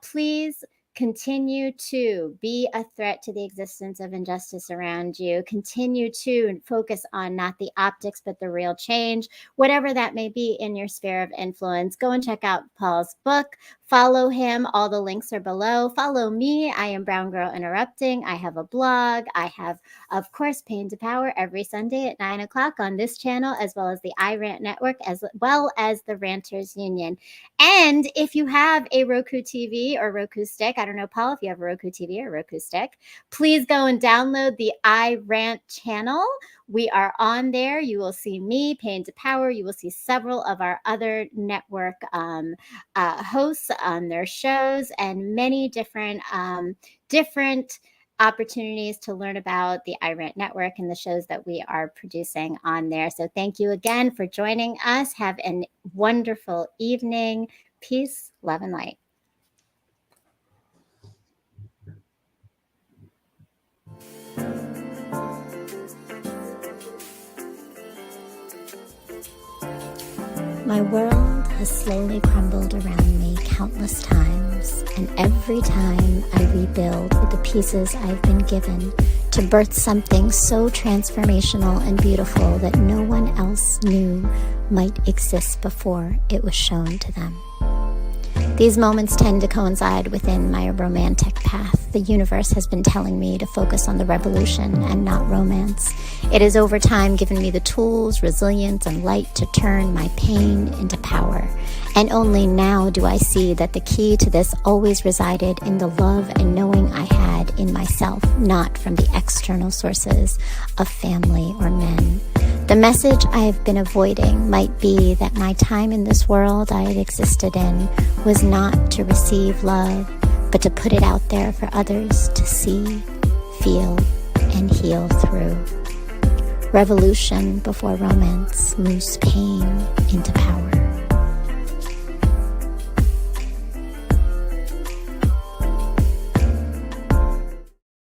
Please continue to be a threat to the existence of injustice around you. Continue to focus on not the optics, but the real change, whatever that may be in your sphere of influence. Go and check out Paul's book. Follow him. All the links are below. Follow me. I am Brown Girl Interrupting. I have a blog. I have, of course, Pain to Power every Sunday at 9 o'clock on this channel, as well as the iRant Network, as well as the Ranters Union. And if you have a Roku TV or Roku stick, I don't know, Paul, if you have a Roku TV or Roku stick, please go and download the iRant channel. We are on there. You will see me, Pain to Power. You will see several of our other network hosts on their shows and many different opportunities to learn about the iRant Network and the shows that we are producing on there. So thank you again for joining us. Have a wonderful evening. Peace, love, and light. My world has slowly crumbled around me countless times, and every time I rebuild with the pieces I've been given to birth something so transformational and beautiful that no one else knew might exist before it was shown to them. These moments tend to coincide within my romantic path. The universe has been telling me to focus on the revolution and not romance. It has over time given me the tools, resilience, and light to turn my pain into power. And only now do I see that the key to this always resided in the love and knowing I had in myself, not from the external sources of family or men. The message I have been avoiding might be that my time in this world I had existed in was not to receive love, but to put it out there for others to see, feel, and heal through. Revolution before romance moves pain into power.